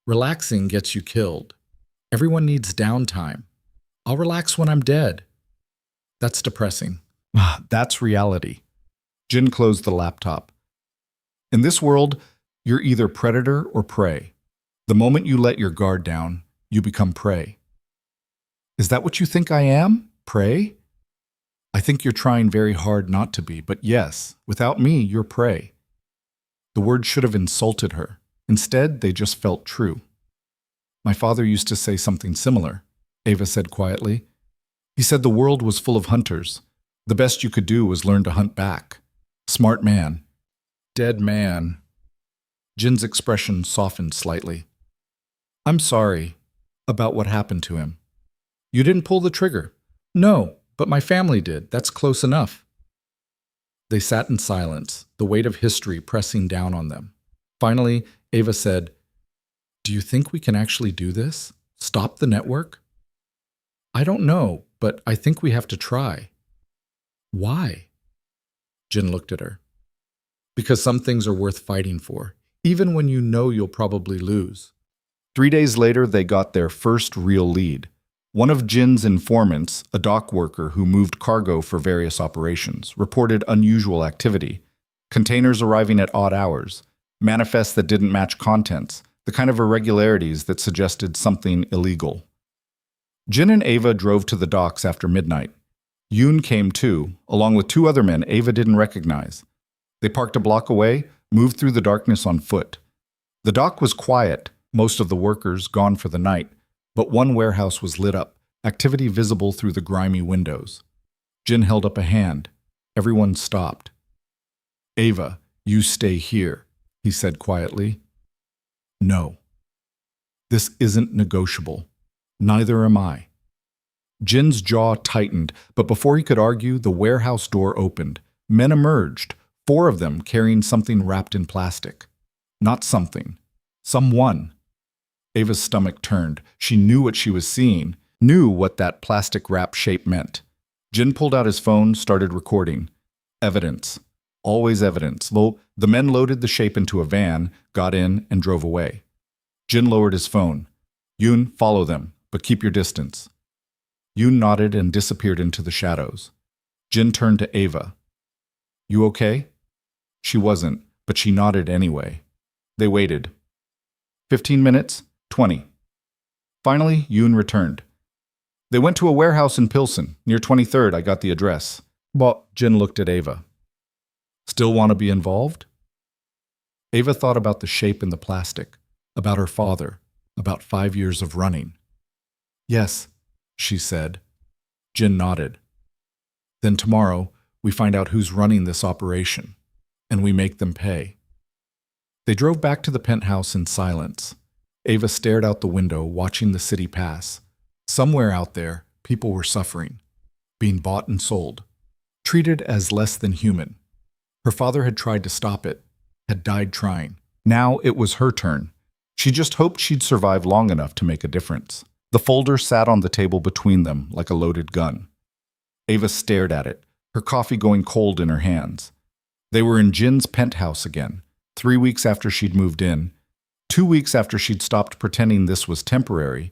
Relaxing gets you killed. Everyone needs downtime. I'll relax when I'm dead. That's depressing. That's reality. Jin closed the laptop. In this world, you're either predator or prey. The moment you let your guard down, you become prey. Is that what you think I am? Prey? I think you're trying very hard not to be, but yes, without me, you're prey. The words should have insulted her. Instead, they just felt true. My father used to say something similar, Ava said quietly. He said the world was full of hunters. The best you could do was learn to hunt back. Smart man. Dead man. Jin's expression softened slightly. I'm sorry about what happened to him. You didn't pull the trigger. No, but my family did. That's close enough. They sat in silence, the weight of history pressing down on them. Finally, Ava said, Do you think we can actually do this? Stop the network? I don't know, but I think we have to try. Why? Jin looked at her. Because some things are worth fighting for, even when you know you'll probably lose. 3 days later, they got their first real lead. One of Jin's informants, a dock worker who moved cargo for various operations, reported unusual activity. Containers arriving at odd hours, manifests that didn't match contents, the kind of irregularities that suggested something illegal. Jin and Ava drove to the docks after midnight. Yoon came too, along with 2 other men Ava didn't recognize. They parked a block away, moved through the darkness on foot. The dock was quiet, most of the workers gone for the night, but one warehouse was lit up, activity visible through the grimy windows. Jin held up a hand. Everyone stopped. Ava, You stay here, he said quietly. No. This isn't negotiable. Neither am I. Jin's jaw tightened, but before he could argue, the warehouse door opened. Men emerged, 4 of them carrying something wrapped in plastic. Not something. Someone. Ava's stomach turned. She knew what she was seeing, knew what that plastic wrap shape meant. Jin pulled out his phone, started recording. Evidence. Always evidence. The men loaded the shape into a van, got in, and drove away. Jin lowered his phone. Yoon, follow them, but keep your distance. Yoon nodded and disappeared into the shadows. Jin turned to Ava. You okay? She wasn't, but she nodded anyway. They waited. 15 minutes, 20. Finally, Yoon returned. They went to a warehouse in Pilsen, near 23rd. I got the address. But Jin looked at Ava. Still want to be involved? Ava thought about the shape in the plastic, about her father, about 5 years of running. Yes, she said. Jin nodded. Then tomorrow, we find out who's running this operation, and we make them pay. They drove back to the penthouse in silence. Ava stared out the window, watching the city pass. Somewhere out there, people were suffering, being bought and sold, treated as less than human. Her father had tried to stop it, had died trying. Now it was her turn. She just hoped she'd survive long enough to make a difference. The folder sat on the table between them like a loaded gun. Ava stared at it, her coffee going cold in her hands. They were in Jin's penthouse again, 3 weeks after she'd moved in, 2 weeks after she'd stopped pretending this was temporary,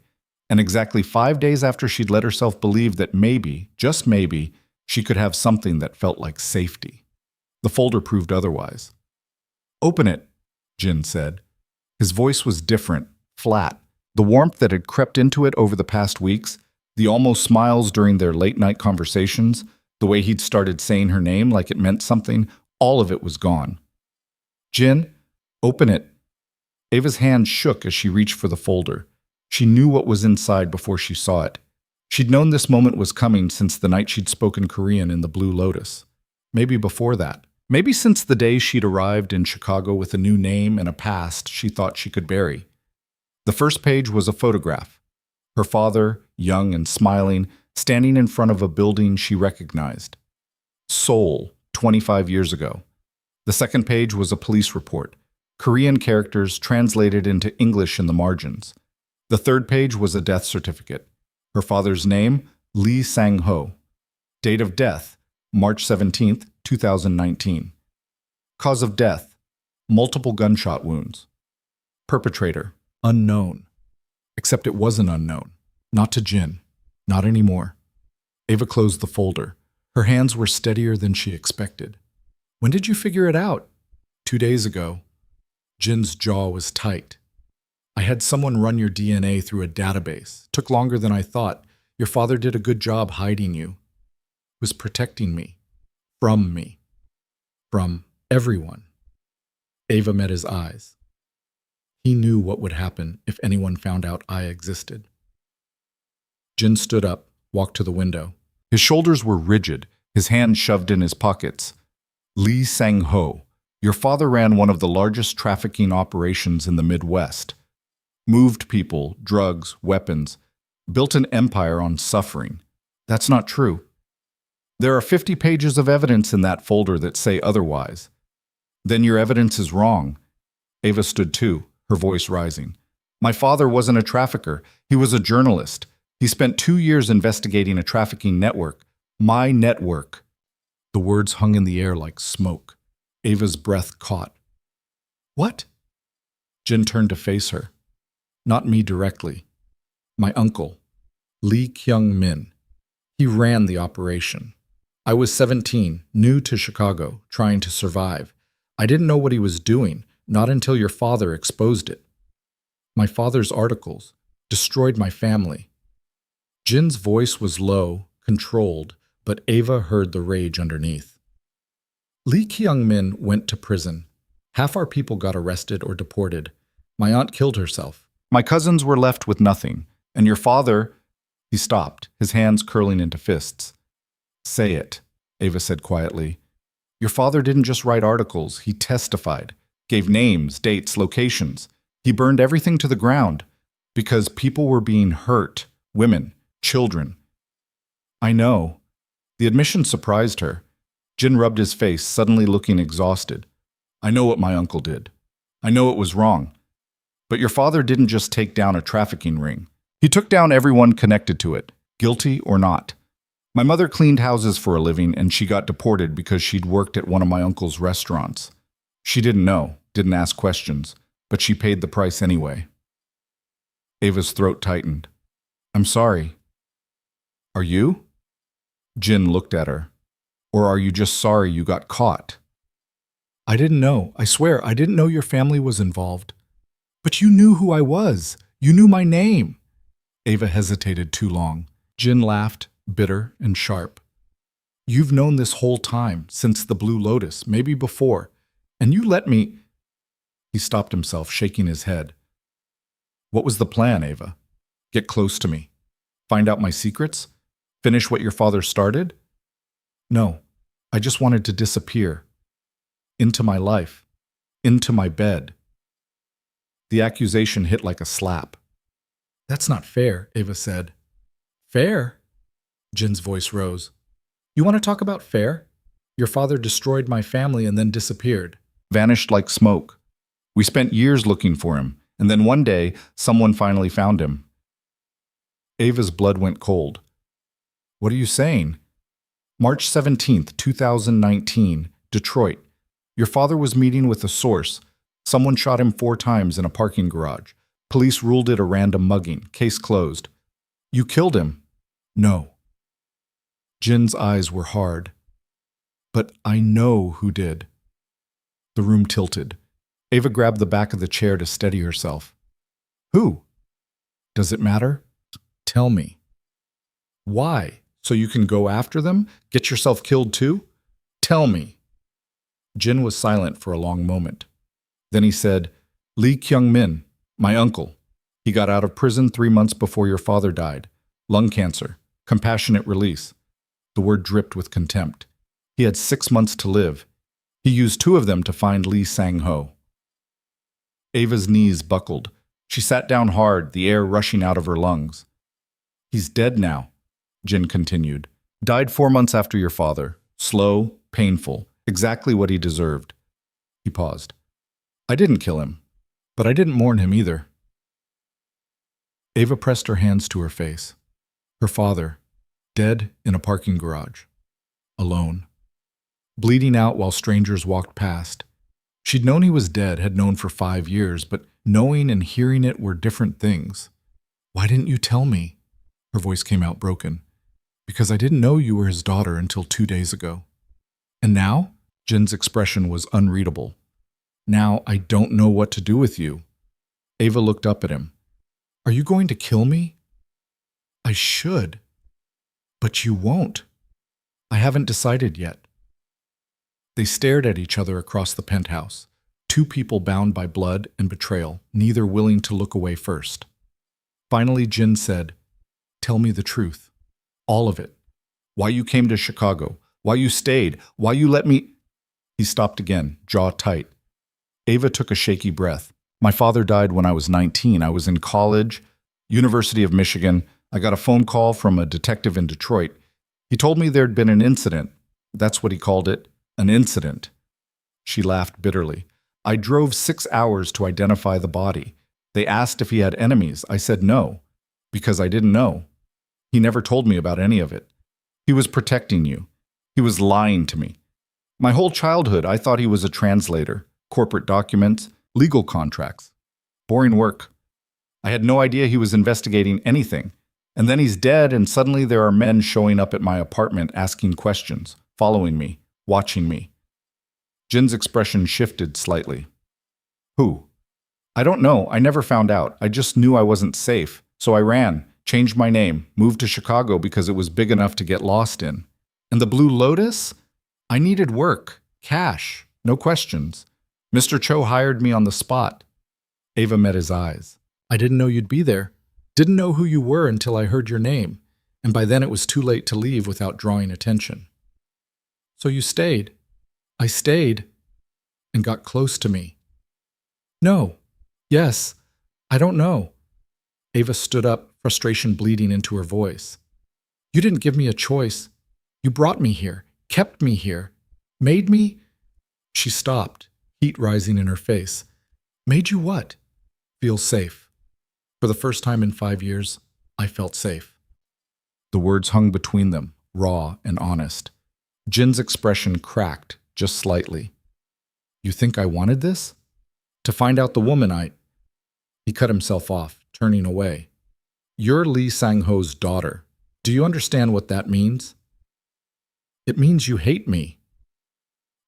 and exactly 5 days after she'd let herself believe that maybe, just maybe, she could have something that felt like safety. The folder proved otherwise. Open it, Jin said. His voice was different, flat. The warmth that had crept into it over the past weeks, the almost smiles during their late-night conversations, the way he'd started saying her name like it meant something, all of it was gone. Jin, open it. Ava's hand shook as she reached for the folder. She knew what was inside before she saw it. She'd known this moment was coming since the night she'd spoken Korean in the Blue Lotus. Maybe before that. Maybe since the day she'd arrived in Chicago with a new name and a past she thought she could bury. The first page was a photograph. Her father, young and smiling, standing in front of a building she recognized. Seoul, 25 years ago. The second page was a police report, Korean characters translated into English in the margins. The third page was a death certificate. Her father's name, Lee Sang-ho. Date of death, March 17, 2019. Cause of death, multiple gunshot wounds. Perpetrator, unknown. Except it wasn't unknown. Not to Jin. Not anymore. Ava closed the folder. Her hands were steadier than she expected. When did you figure it out? 2 days ago. Jin's jaw was tight. I had someone run your DNA through a database. Took longer than I thought. Your father did a good job hiding you. He was protecting me. From me. From everyone. Ava met his eyes. He knew what would happen if anyone found out I existed. Jin stood up, walked to the window. His shoulders were rigid, his hands shoved in his pockets. Lee Sang-ho, your father ran one of the largest trafficking operations in the Midwest. Moved people, drugs, weapons, built an empire on suffering. That's not true. There are 50 pages of evidence in that folder that say otherwise. Then your evidence is wrong. Ava stood too, her voice rising. My father wasn't a trafficker. He was a journalist. He spent 2 years investigating a trafficking network. My network. The words hung in the air like smoke. Ava's breath caught. What? Jin turned to face her. Not me directly. My uncle, Lee Kyung-min. He ran the operation. I was 17, new to Chicago, trying to survive. I didn't know what he was doing, not until your father exposed it. My father's articles destroyed my family. Jin's voice was low, controlled, but Ava heard the rage underneath. Lee Kyung-min went to prison. Half our people got arrested or deported. My aunt killed herself. My cousins were left with nothing, and your father... He stopped, his hands curling into fists. Say it, Ava said quietly. Your father didn't just write articles, he testified, gave names, dates, locations. He burned everything to the ground because people were being hurt, women, children. I know. The admission surprised her. Jin rubbed his face, suddenly looking exhausted. I know what my uncle did. I know it was wrong. But your father didn't just take down a trafficking ring. He took down everyone connected to it, guilty or not. My mother cleaned houses for a living and she got deported because she'd worked at one of my uncle's restaurants. She didn't know, didn't ask questions, but she paid the price anyway. Ava's throat tightened. I'm sorry. Are you? Jin looked at her. Or are you just sorry you got caught? I didn't know. I swear, I didn't know your family was involved. But you knew who I was. You knew my name. Ava hesitated too long. Jin laughed, bitter and sharp. You've known this whole time, since the Blue Lotus, maybe before, and you let me... He stopped himself, shaking his head. What was the plan, Ava? Get close to me? Find out my secrets? Finish what your father started? No, I just wanted to disappear. Into my life. Into my bed. The accusation hit like a slap. That's not fair, Ava said. Fair? Jin's voice rose. You want to talk about fair? Your father destroyed my family and then disappeared. Vanished like smoke. We spent years looking for him, and then one day, someone finally found him. Ava's blood went cold. What are you saying? March 17th, 2019, Detroit. Your father was meeting with a source. Someone shot him 4 times in a parking garage. Police ruled it a random mugging. Case closed. You killed him? No. Jin's eyes were hard. But I know who did. The room tilted. Ava grabbed the back of the chair to steady herself. Who? Does it matter? Tell me. Why? So you can go after them? Get yourself killed too? Tell me. Jin was silent for a long moment. Then he said, Lee Kyung-min, my uncle. He got out of prison 3 months before your father died. Lung cancer. Compassionate release. The word dripped with contempt. He had 6 months to live. He used 2 of them to find Lee Sang-ho. Ava's knees buckled. She sat down hard, the air rushing out of her lungs. He's dead now, Jin continued. Died 4 months after your father. Slow, painful, exactly what he deserved. He paused. I didn't kill him, but I didn't mourn him either. Ava pressed her hands to her face. Her father, dead in a parking garage. Alone. Bleeding out while strangers walked past. She'd known he was dead, had known for 5 years, but knowing and hearing it were different things. Why didn't you tell me? Her voice came out broken. Because I didn't know you were his daughter until 2 days ago. And now? Jin's expression was unreadable. Now I don't know what to do with you. Ava looked up at him. Are you going to kill me? I should. But you won't. I haven't decided yet. They stared at each other across the penthouse. 2 people bound by blood and betrayal, neither willing to look away first. Finally, Jin said, Tell me the truth. All of it. Why you came to Chicago. Why you stayed. Why you let me... He stopped again, jaw tight. Ava took a shaky breath. My father died when I was 19. I was in college, University of Michigan. I got a phone call from a detective in Detroit. He told me there'd been an incident. That's what he called it, an incident. She laughed bitterly. I drove 6 hours to identify the body. They asked if he had enemies. I said no, because I didn't know. He never told me about any of it. He was protecting you. He was lying to me. My whole childhood, I thought he was a translator, corporate documents, legal contracts. Boring work. I had no idea he was investigating anything. And then he's dead, and suddenly there are men showing up at my apartment asking questions, following me, watching me. Jin's expression shifted slightly. Who? I don't know. I never found out. I just knew I wasn't safe. So I ran, changed my name, moved to Chicago because it was big enough to get lost in. And the Blue Lotus? I needed work, cash, no questions. Mr. Cho hired me on the spot. Ava met his eyes. I didn't know you'd be there. Didn't know who you were until I heard your name. And by then it was too late to leave without drawing attention. So you stayed. I stayed and got close to me. No. Yes. I don't know. Ava stood up, frustration bleeding into her voice. You didn't give me a choice. You brought me here, kept me here, made me. She stopped, heat rising in her face. Made you what? Feel safe. For the first time in 5 years, I felt safe. The words hung between them, raw and honest. Jin's expression cracked, just slightly. You think I wanted this? To find out the woman He cut himself off, turning away. You're Lee Sang-ho's daughter. Do you understand what that means? It means you hate me.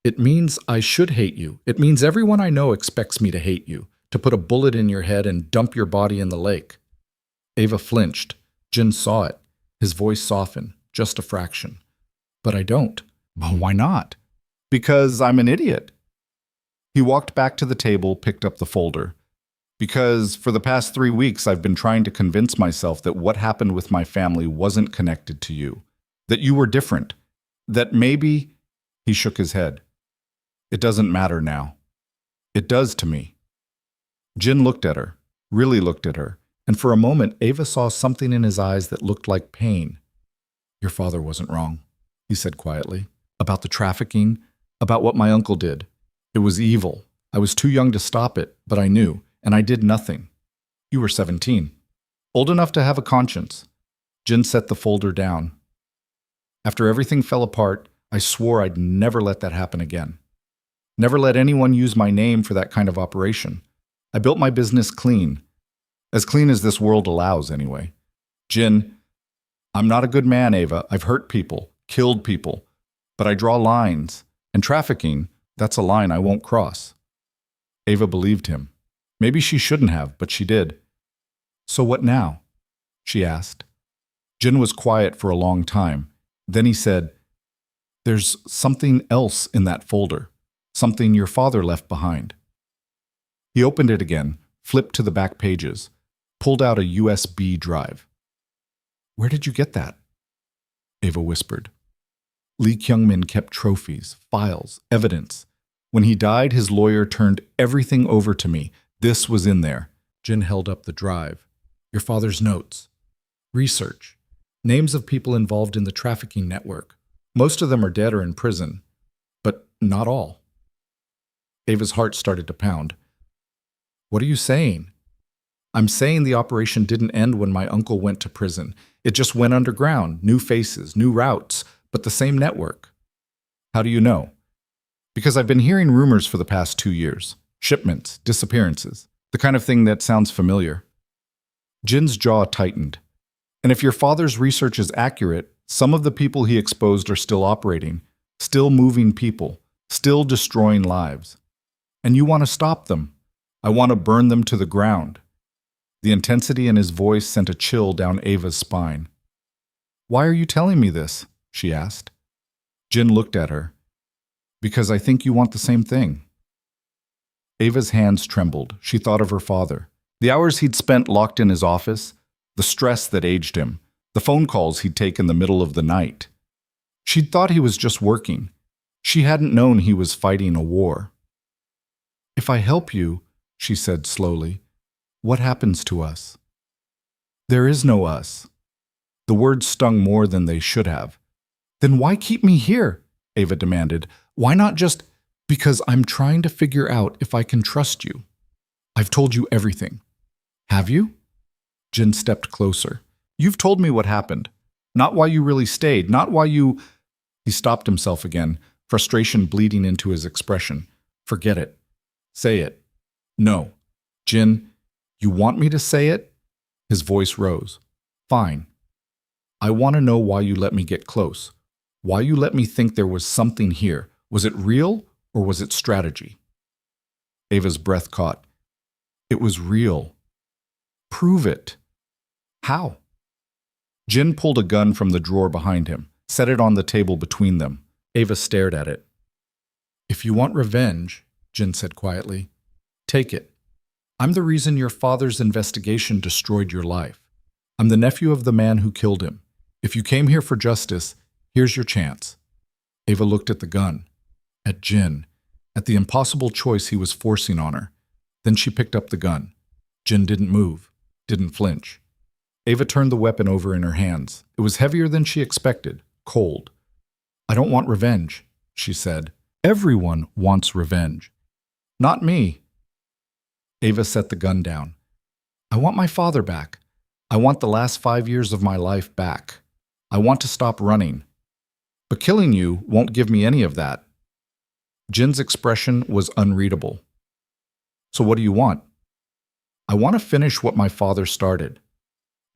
It means I should hate you. It means everyone I know expects me to hate you, to put a bullet in your head and dump your body in the lake. Ava flinched. Jin saw it. His voice softened, just a fraction. But I don't. Well, why not? Because I'm an idiot. He walked back to the table, picked up the folder. Because for the past 3 weeks, I've been trying to convince myself that what happened with my family wasn't connected to you. That you were different. That maybe... He shook his head. It doesn't matter now. It does to me. Jin looked at her, really looked at her, and for a moment Ava saw something in his eyes that looked like pain. Your father wasn't wrong, he said quietly. About the trafficking, about what my uncle did. It was evil. I was too young to stop it, but I knew, and I did nothing. You were 17. Old enough to have a conscience. Jin set the folder down. After everything fell apart, I swore I'd never let that happen again. Never let anyone use my name for that kind of operation. I built my business clean. As clean as this world allows, anyway. Jin, I'm not a good man, Ava. I've hurt people, killed people. But I draw lines. And trafficking, that's a line I won't cross. Ava believed him. Maybe she shouldn't have, but she did. So what now? She asked. Jin was quiet for a long time. Then he said, There's something else in that folder. Something your father left behind. He opened it again, flipped to the back pages, pulled out a USB drive. Where did you get that? Ava whispered. Lee Kyung-min kept trophies, files, evidence. When he died, his lawyer turned everything over to me. This was in there. Jin held up the drive. Your father's notes. Research. Names of people involved in the trafficking network. Most of them are dead or in prison. But not all. Ava's heart started to pound. What are you saying? I'm saying the operation didn't end when my uncle went to prison. It just went underground, new faces, new routes, but the same network. How do you know? Because I've been hearing rumors for the past 2 years. Shipments, disappearances, the kind of thing that sounds familiar. Jin's jaw tightened. And if your father's research is accurate, some of the people he exposed are still operating, still moving people, still destroying lives. And you want to stop them. I want to burn them to the ground. The intensity in his voice sent a chill down Ava's spine. Why are you telling me this? She asked. Jin looked at her. Because I think you want the same thing. Ava's hands trembled. She thought of her father. The hours he'd spent locked in his office, the stress that aged him, the phone calls he'd take in the middle of the night. She'd thought he was just working. She hadn't known he was fighting a war. If I help you, she said slowly, what happens to us? There is no us. The words stung more than they should have. Then why keep me here? Ava demanded. Why not just... Because I'm trying to figure out if I can trust you. I've told you everything. Have you? Jin stepped closer. You've told me what happened. Not why you really stayed, not why you... He stopped himself again, frustration bleeding into his expression. Forget it. Say it. No. Jin, you want me to say it? His voice rose. Fine. I want to know why you let me get close. Why you let me think there was something here. Was it real or was it strategy? Ava's breath caught. It was real. Prove it. How? Jin pulled a gun from the drawer behind him, set it on the table between them. Ava stared at it. If you want revenge, Jin said quietly, take it. I'm the reason your father's investigation destroyed your life. I'm the nephew of the man who killed him. If you came here for justice, here's your chance. Ava looked at the gun. at Jin, at the impossible choice he was forcing on her. Then she picked up the gun. Jin didn't move, didn't flinch. Ava turned the weapon over in her hands. It was heavier than she expected, cold. "I don't want revenge," she said. "Everyone wants revenge. Not me." Ava set the gun down. "I want my father back. I want the last 5 years of my life back. I want to stop running. But killing you won't give me any of that." Jin's expression was unreadable. "So what do you want?" "I want to finish what my father started.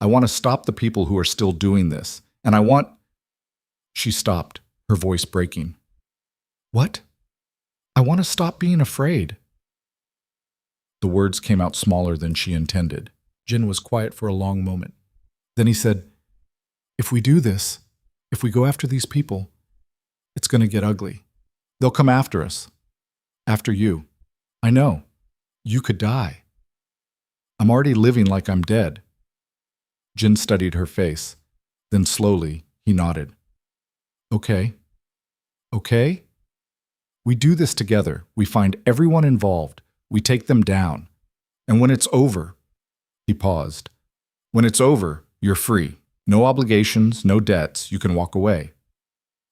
I want to stop the people who are still doing this. And I want—" She stopped, her voice breaking. "What?" "I want to stop being afraid." The words came out smaller than she intended. Jin was quiet for a long moment. Then he said, "If we do this, if we go after these people, it's going to get ugly. They'll come after us. After you. I know. You could die. I'm already living like I'm dead." Jin studied her face. Then slowly, he nodded. "Okay. Okay? We do this together. We find everyone involved. We take them down. And when it's over—" He paused. "When it's over, you're free. No obligations, no debts. You can walk away.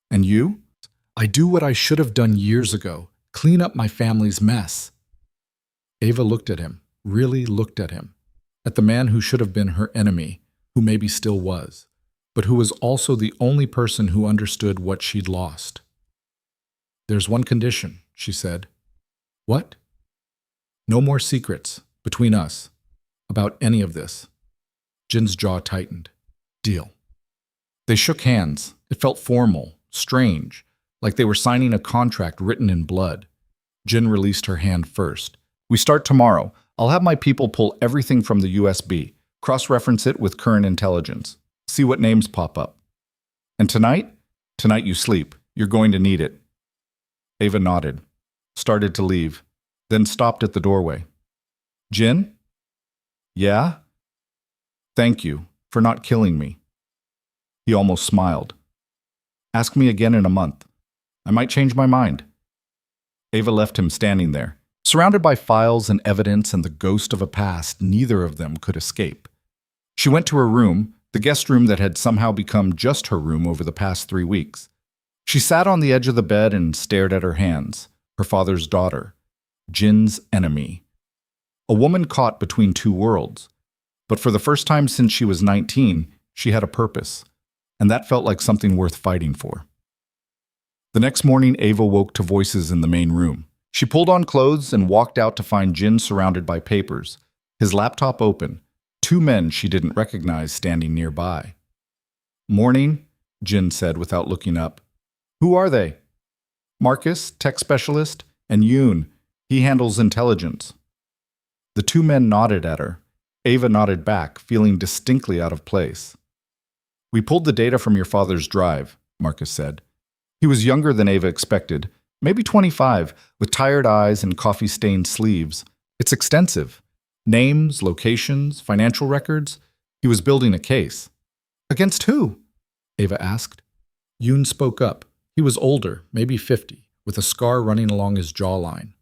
And you?" "I do what I should have done years ago. Clean up my family's mess." Ava looked at him, really looked at him. At the man who should have been her enemy, who maybe still was, but who was also the only person who understood what she'd lost. "There's one condition," she said. "What?" "No more secrets, between us, about any of this." Jin's jaw tightened. "Deal." They shook hands. It felt formal, strange, like they were signing a contract written in blood. Jin released her hand first. "We start tomorrow. I'll have my people pull everything from the USB, cross-reference it with current intelligence, see what names pop up. And tonight you sleep. You're going to need it." Ava nodded, started to leave, then stopped at the doorway. "Jin?" "Yeah?" "Thank you for not killing me." He almost smiled. "Ask me again in a month. I might change my mind." Ava left him standing there, surrounded by files and evidence and the ghost of a past neither of them could escape. She went to her room, the guest room that had somehow become just her room over the past 3 weeks. She sat on the edge of the bed and stared at her hands, her father's daughter, Jin's enemy. A woman caught between two worlds. But for the first time since she was 19, she had a purpose, and that felt like something worth fighting for. The next morning, Ava woke to voices in the main room. She pulled on clothes and walked out to find Jin surrounded by papers, his laptop open, 2 men she didn't recognize standing nearby. "Morning," Jin said without looking up. "Who are they?" "Marcus, tech specialist, and Yoon. He handles intelligence." The 2 men nodded at her. Ava nodded back, feeling distinctly out of place. "We pulled the data from your father's drive," Marcus said. He was younger than Ava expected, maybe 25, with tired eyes and coffee-stained sleeves. "It's extensive. Names, locations, financial records. He was building a case." "Against who?" Ava asked. Yoon spoke up. He was older, maybe 50, with a scar running along his jawline.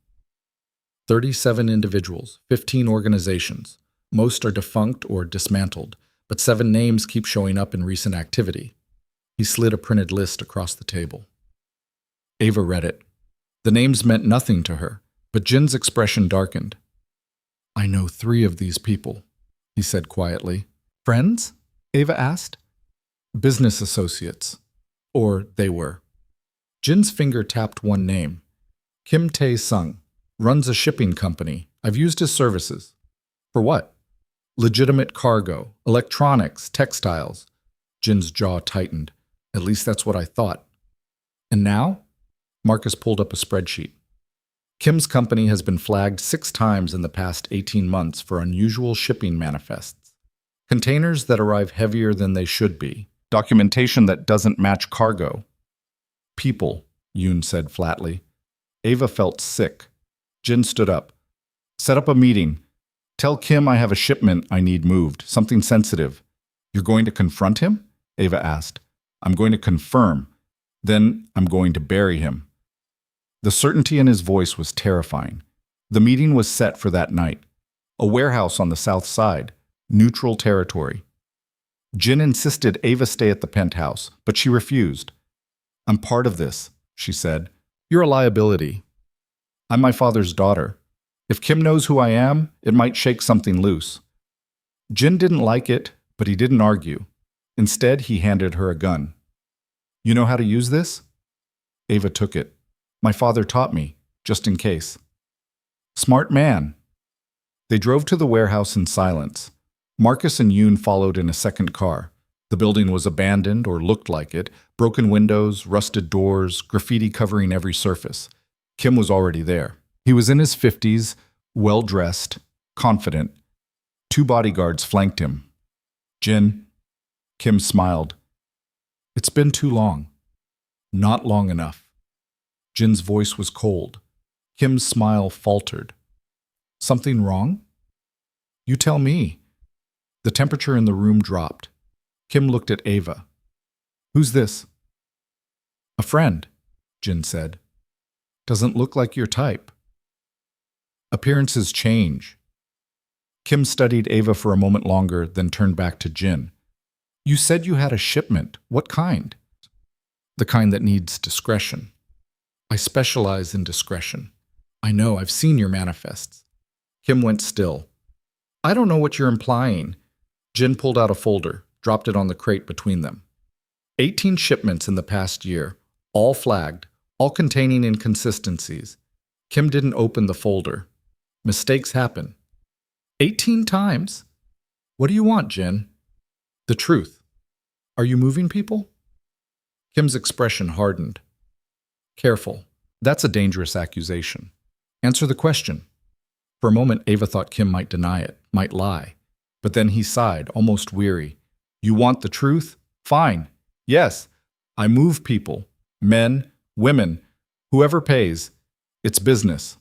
37 individuals, 15 organizations. Most are defunct or dismantled, but 7 names keep showing up in recent activity. He slid a printed list across the table. Ava read it. The names meant nothing to her, but Jin's expression darkened. "I know 3 of these people," he said quietly. "Friends?" Ava asked. "Business associates. Or they were." Jin's finger tapped one name. "Kim Tae-sung. Runs a shipping company. I've used his services." "For what?" "Legitimate cargo, electronics, textiles." Jin's jaw tightened. "At least that's what I thought." "And now?" Marcus pulled up a spreadsheet. "Kim's company has been flagged 6 times in the past 18 months for unusual shipping manifests. Containers that arrive heavier than they should be. Documentation that doesn't match cargo." "People," Yoon said flatly. Ava felt sick. Jin stood up. "Set up a meeting. Tell Kim I have a shipment I need moved, something sensitive." "You're going to confront him?" Ava asked. "I'm going to confirm. Then I'm going to bury him." The certainty in his voice was terrifying. The meeting was set for that night. A warehouse on the south side, neutral territory. Jin insisted Ava stay at the penthouse, but she refused. "I'm part of this," she said. "You're a liability. I'm my father's daughter. If Kim knows who I am, it might shake something loose." Jin didn't like it, but he didn't argue. Instead, he handed her a gun. "You know how to use this?" Ava took it. "My father taught me, just in case." "Smart man." They drove to the warehouse in silence. Marcus and Yoon followed in a second car. The building was abandoned, or looked like it. Broken windows, rusted doors, graffiti covering every surface. Kim was already there. He was in his 50s, well-dressed, confident. 2 bodyguards flanked him. "Jin." Kim smiled. "It's been too long." "Not long enough." Jin's voice was cold. Kim's smile faltered. "Something wrong?" "You tell me." The temperature in the room dropped. Kim looked at Ava. "Who's this?" "A friend," Jin said. "Doesn't look like your type." Appearances change. Kim studied Ava for a moment longer, then turned back to Jin. "You said you had a shipment. What kind?" "The kind that needs discretion." "I specialize in discretion." "I know, I've seen your manifests." Kim went still. "I don't know what you're implying." Jin pulled out a folder, dropped it on the crate between them. 18 shipments in the past year, all flagged, all containing inconsistencies. Kim didn't open the folder. Mistakes happen. 18 times? What do you want, Jin? The truth. Are you moving people? Kim's expression hardened. Careful. That's a dangerous accusation. Answer the question. For a moment, Ava thought Kim might deny it, might lie. But then he sighed, almost weary. You want the truth? Fine. Yes. I move people. Men, women, whoever pays. It's business.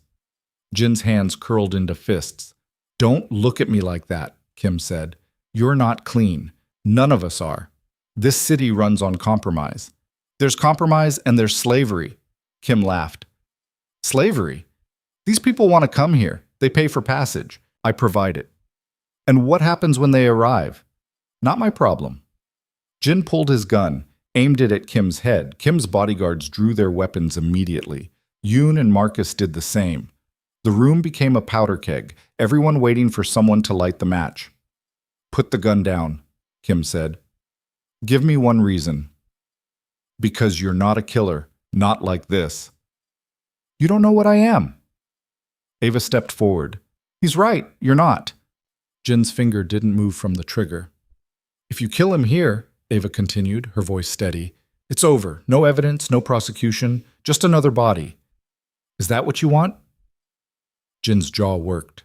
Jin's hands curled into fists. Don't look at me like that, Kim said. You're not clean. None of us are. This city runs on compromise. There's compromise and there's slavery. Kim laughed. Slavery? These people want to come here. They pay for passage. I provide it. And what happens when they arrive? Not my problem. Jin pulled his gun, aimed it at Kim's head. Kim's bodyguards drew their weapons immediately. Yoon and Marcus did the same. The room became a powder keg, everyone waiting for someone to light the match. Put the gun down, Kim said. Give me one reason. Because you're not a killer, not like this. You don't know what I am. Ava stepped forward. He's right, you're not. Jin's finger didn't move from the trigger. If you kill him here, Ava continued, her voice steady, it's over. No evidence, no prosecution, just another body. Is that what you want? Jin's jaw worked.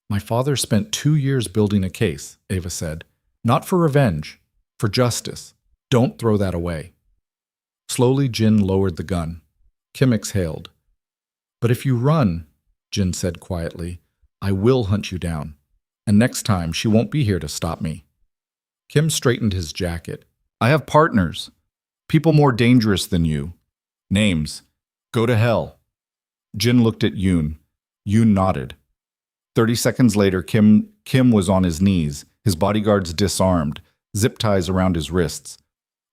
My father spent 2 years building a case, Ava said. Not for revenge, for justice. Don't throw that away. Slowly, Jin lowered the gun. Kim exhaled. But if you run, Jin said quietly, I will hunt you down. And next time, she won't be here to stop me. Kim straightened his jacket. I have partners. People more dangerous than you. Names. Go to hell. Jin looked at Yoon. Yoon nodded. 30 seconds later, Kim was on his knees, his bodyguards disarmed, zip ties around his wrists.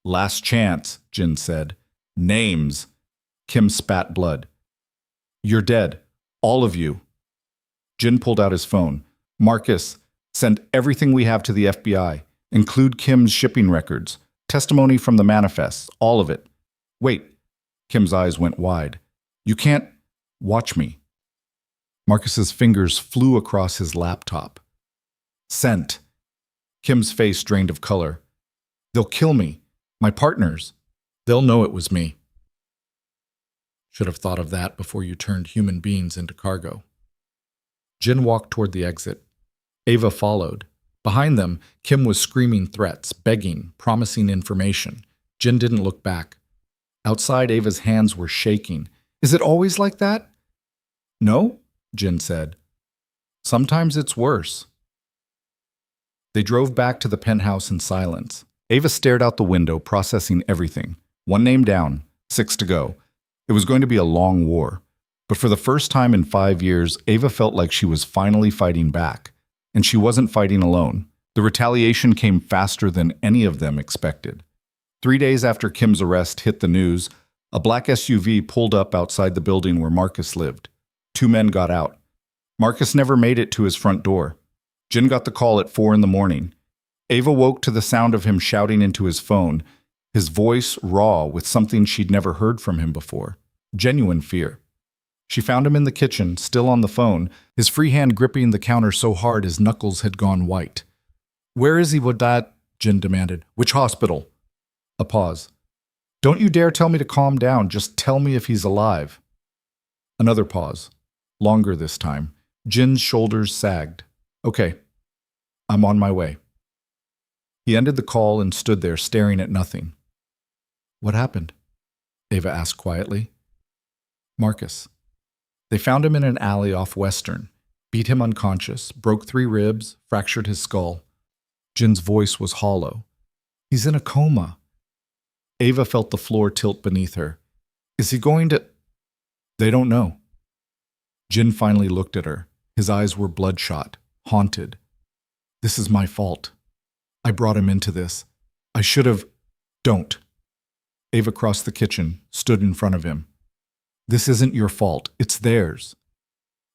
Last chance, Jin said. Names. Kim spat blood. You're dead. All of you. Jin pulled out his phone. Marcus, send everything we have to the FBI. Include Kim's shipping records, testimony from the manifests, all of it. Wait. Kim's eyes went wide. You can't... Watch me. Marcus's fingers flew across his laptop. Sent. Kim's face drained of color. They'll kill me. My partners. They'll know it was me. Should have thought of that before you turned human beings into cargo. Jin walked toward the exit. Ava followed. Behind them, Kim was screaming threats, begging, promising information. Jin didn't look back. Outside, Ava's hands were shaking. Is it always like that? No, Jin said. Sometimes it's worse. They drove back to the penthouse in silence. Ava stared out the window, processing everything. 1 name down, 6 to go. It was going to be a long war. But for the first time in 5 years, Ava felt like she was finally fighting back. And she wasn't fighting alone. The retaliation came faster than any of them expected. 3 days after Kim's arrest hit the news, a black SUV pulled up outside the building where Marcus lived. 2 men got out. Marcus never made it to his front door. Jin got the call at 4 in the morning. Ava woke to the sound of him shouting into his phone, his voice raw with something she'd never heard from him before. Genuine fear. She found him in the kitchen, still on the phone, his free hand gripping the counter so hard his knuckles had gone white. "Where is he with that?" Jin demanded. "Which hospital?" A pause. "Don't you dare tell me to calm down, just tell me if he's alive." Another pause. Longer this time. Jin's shoulders sagged. "Okay, I'm on my way." He ended the call and stood there staring at nothing. "What happened?" Ava asked quietly. "Marcus. They found him in an alley off Western, beat him unconscious, broke 3 ribs, fractured his skull." Jin's voice was hollow. "He's in a coma." Ava felt the floor tilt beneath her. "Is he going to—" "They don't know." Jin finally looked at her. His eyes were bloodshot, haunted. "This is my fault. I brought him into this. I should have—" "Don't." Ava crossed the kitchen, stood in front of him. "This isn't your fault. It's theirs.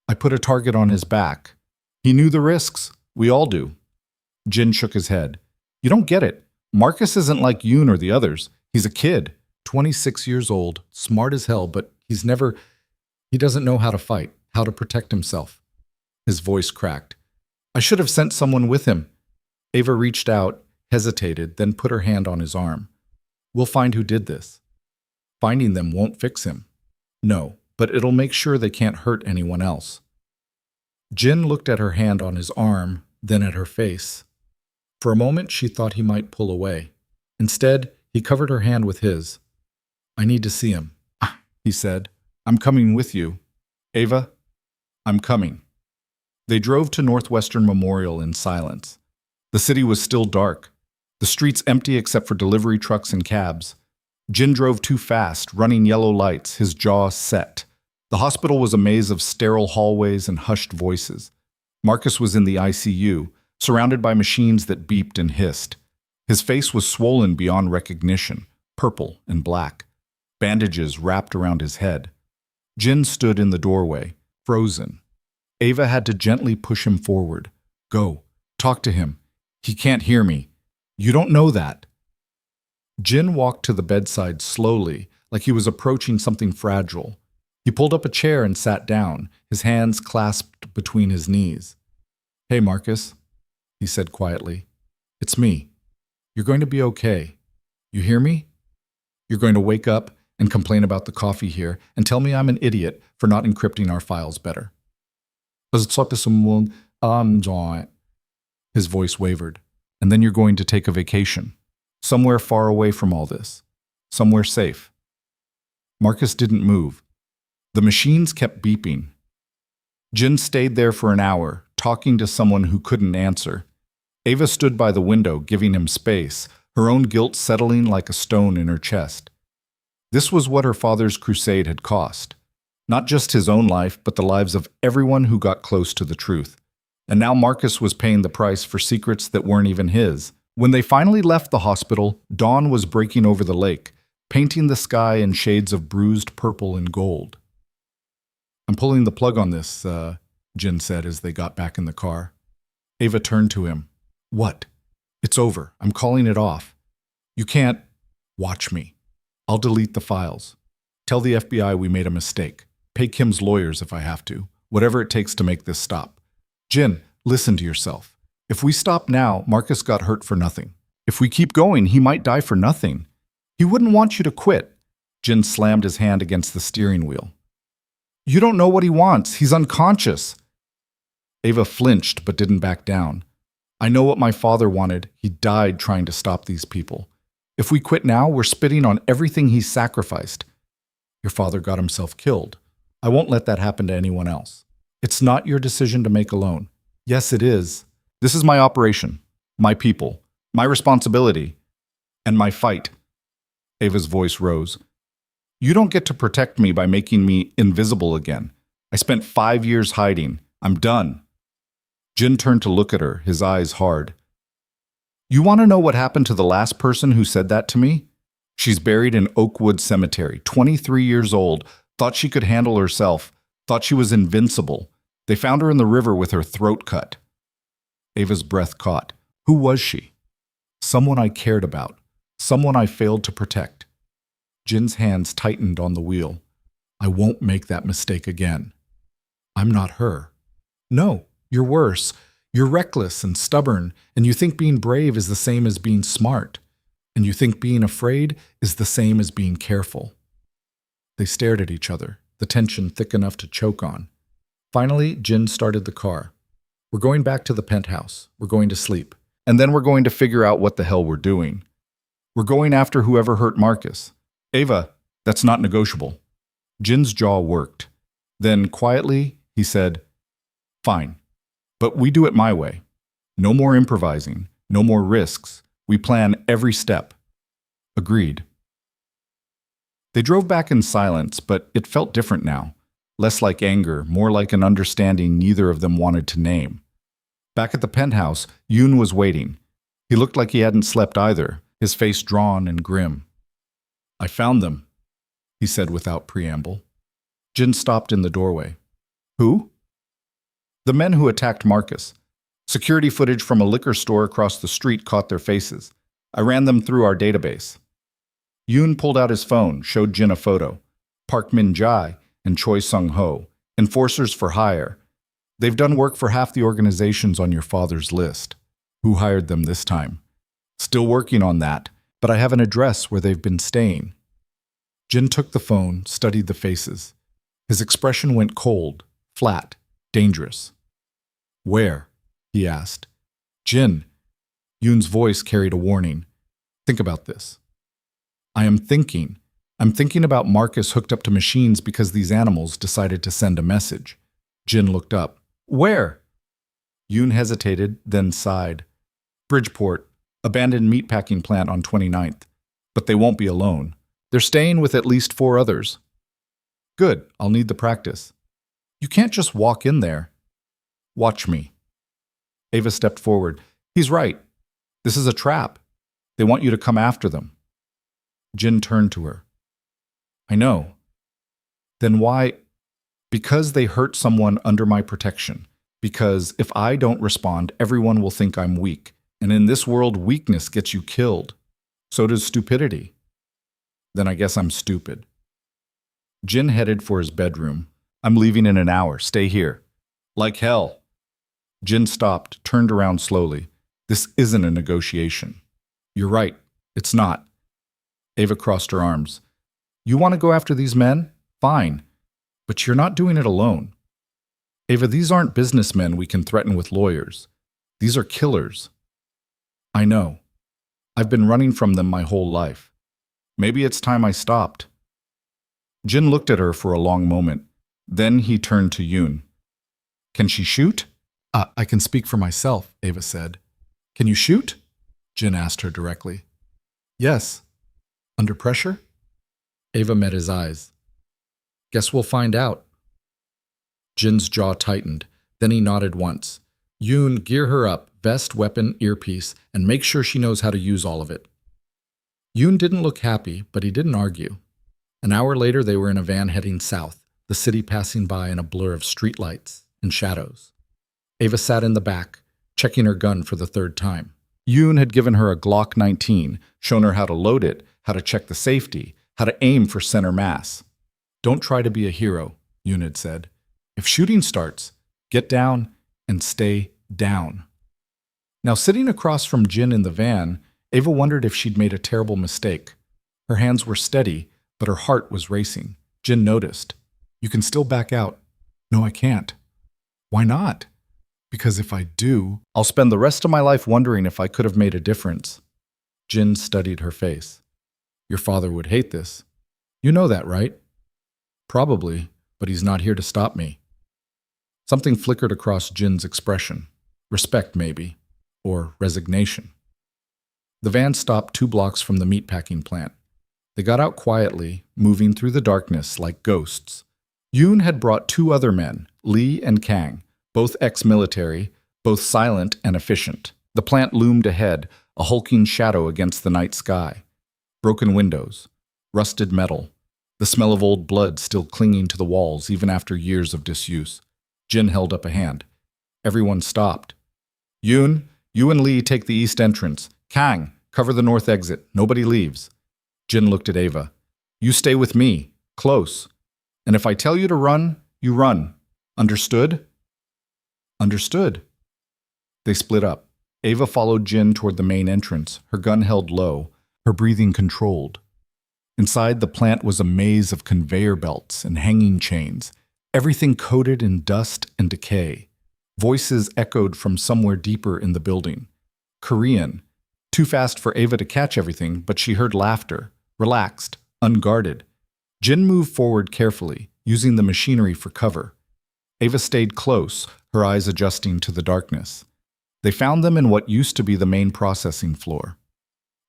I put a target on his back. He knew the risks. We all do." Jin shook his head. "You don't get it. Marcus isn't like Yoon or the others. He's a kid, 26 years old, smart as hell, but he doesn't know how to fight, how to protect himself." His voice cracked. "I should have sent someone with him." Ava reached out, hesitated, then put her hand on his arm. "We'll find who did this. Finding them won't fix him." "No, but it'll make sure they can't hurt anyone else." Jin looked at her hand on his arm, then at her face. For a moment, she thought he might pull away. Instead, he covered her hand with his. "I need to see him," he said. "I'm coming with you." "Ava, I'm coming." They drove to Northwestern Memorial in silence. The city was still dark, the streets empty except for delivery trucks and cabs. Jin drove too fast, running yellow lights, his jaw set. The hospital was a maze of sterile hallways and hushed voices. Marcus was in the ICU, surrounded by machines that beeped and hissed. His face was swollen beyond recognition, purple and black. Bandages wrapped around his head. Jin stood in the doorway, frozen. Ava had to gently push him forward. "Go. Talk to him. He can't hear me. You don't know that." Jin walked to the bedside slowly, like he was approaching something fragile. He pulled up a chair and sat down, his hands clasped between his knees. "Hey, Marcus," he said quietly. "It's me. You're going to be okay. You hear me? You're going to wake up and complain about the coffee here and tell me I'm an idiot for not encrypting our files better." His voice wavered. "And then you're going to take a vacation. Somewhere far away from all this. Somewhere safe." Marcus didn't move. The machines kept beeping. Jin stayed there for an hour, talking to someone who couldn't answer. Ava stood by the window, giving him space, her own guilt settling like a stone in her chest. This was what her father's crusade had cost. Not just his own life, but the lives of everyone who got close to the truth. And now Marcus was paying the price for secrets that weren't even his. When they finally left the hospital, dawn was breaking over the lake, painting the sky in shades of bruised purple and gold. "I'm pulling the plug on this," Jin said as they got back in the car. Ava turned to him. "What?" "It's over. I'm calling it off. You can't—" "Watch me. I'll delete the files. Tell the FBI we made a mistake. Pay Kim's lawyers if I have to. Whatever it takes to make this stop. Jin, listen to yourself. If we stop now, Marcus got hurt for nothing. If we keep going, he might die for nothing. He wouldn't want you to quit." Jin slammed his hand against the steering wheel. "You don't know what he wants. He's unconscious." Ava flinched but didn't back down. "I know what my father wanted. He died trying to stop these people. If we quit now, we're spitting on everything he's sacrificed. Your father got himself killed. I won't let that happen to anyone else. It's not your decision to make alone." "Yes, it is. This is my operation, my people, my responsibility, and my fight." Ava's voice rose. You don't get to protect me by making me invisible again. I spent 5 years hiding. I'm done. Jin turned to look at her, his eyes hard. You want to know what happened to the last person who said that to me? She's buried in Oakwood Cemetery, 23 years old, thought she could handle herself, thought she was invincible. They found her in the river with her throat cut. Ava's breath caught. Who was she? Someone I cared about. Someone I failed to protect. Jin's hands tightened on the wheel. I won't make that mistake again. I'm not her. No, you're worse. You're reckless and stubborn, and you think being brave is the same as being smart. And you think being afraid is the same as being careful. They stared at each other, the tension thick enough to choke on. Finally, Jin started the car. We're going back to the penthouse. We're going to sleep. And then we're going to figure out what the hell we're doing. We're going after whoever hurt Marcus. Ava, that's not negotiable. Jin's jaw worked. Then, quietly, he said, Fine. But we do it my way. No more improvising. No more risks. We plan every step. Agreed. They drove back in silence, but it felt different now. Less like anger, more like an understanding neither of them wanted to name. Back at the penthouse, Yoon was waiting. He looked like he hadn't slept either, his face drawn and grim. I found them, he said without preamble. Jin stopped in the doorway. Who? The men who attacked Marcus. Security footage from a liquor store across the street caught their faces. I ran them through our database. Yoon pulled out his phone, showed Jin a photo. Park Min-jae and Choi Sung-ho, enforcers for hire. They've done work for half the organizations on your father's list. Who hired them this time? Still working on that, but I have an address where they've been staying. Jin took the phone, studied the faces. His expression went cold, flat, dangerous. Where? He asked. Jin. Yoon's voice carried a warning. Think about this. I am thinking. I'm thinking about Marcus hooked up to machines because these animals decided to send a message. Jin looked up. Where? Yoon hesitated, then sighed. Bridgeport, abandoned meatpacking plant on 29th. But they won't be alone. They're staying with at least 4 others. Good, I'll need the practice. You can't just walk in there. Watch me. Ava stepped forward. He's right. This is a trap. They want you to come after them. Jin turned to her. I know. Then why? Because they hurt someone under my protection. Because if I don't respond, everyone will think I'm weak. And in this world, weakness gets you killed. So does stupidity. Then I guess I'm stupid. Jin headed for his bedroom. I'm leaving in an hour. Stay here. Like hell. Jin stopped, turned around slowly. This isn't a negotiation. You're right. It's not. Ava crossed her arms. You want to go after these men? Fine. But you're not doing it alone. Ava, these aren't businessmen we can threaten with lawyers. These are killers. I know. I've been running from them my whole life. Maybe it's time I stopped. Jin looked at her for a long moment. Then he turned to Yoon. Can she shoot? I can speak for myself, Ava said. Can you shoot? Jin asked her directly. Yes. Under pressure? Ava met his eyes. Guess we'll find out. Jin's jaw tightened. Then he nodded once. Yoon, gear her up, vest, weapon, earpiece, and make sure she knows how to use all of it. Yoon didn't look happy, but he didn't argue. An hour later, they were in a van heading south, the city passing by in a blur of streetlights and shadows. Ava sat in the back, checking her gun for the 3rd time. Yoon had given her a Glock 19, shown her how to load it, how to check the safety, how to aim for center mass. Don't try to be a hero, Yoon had said. If shooting starts, get down and stay down. Now, sitting across from Jin in the van, Ava wondered if she'd made a terrible mistake. Her hands were steady, but her heart was racing. Jin noticed. You can still back out. No, I can't. Why not? Because if I do, I'll spend the rest of my life wondering if I could have made a difference. Jin studied her face. Your father would hate this. You know that, right? Probably, but he's not here to stop me. Something flickered across Jin's expression. Respect, maybe. Or resignation. The van stopped 2 blocks from the meatpacking plant. They got out quietly, moving through the darkness like ghosts. Yoon had brought two other men, Lee and Kang, both ex-military, both silent and efficient. The plant loomed ahead, a hulking shadow against the night sky. Broken windows, rusted metal, the smell of old blood still clinging to the walls even after years of disuse. Jin held up a hand. Everyone stopped. Yoon, you and Lee take the east entrance. Kang, cover the north exit. Nobody leaves. Jin looked at Ava. You stay with me, close. And if I tell you to run, you run. Understood? Understood. They split up. Ava followed Jin toward the main entrance, her gun held low, her breathing controlled. Inside, the plant was a maze of conveyor belts and hanging chains, everything coated in dust and decay. Voices echoed from somewhere deeper in the building. Korean. Too fast for Ava to catch everything, but she heard laughter, relaxed, unguarded. Jin moved forward carefully, using the machinery for cover. Ava stayed close, her eyes adjusting to the darkness. They found them in what used to be the main processing floor.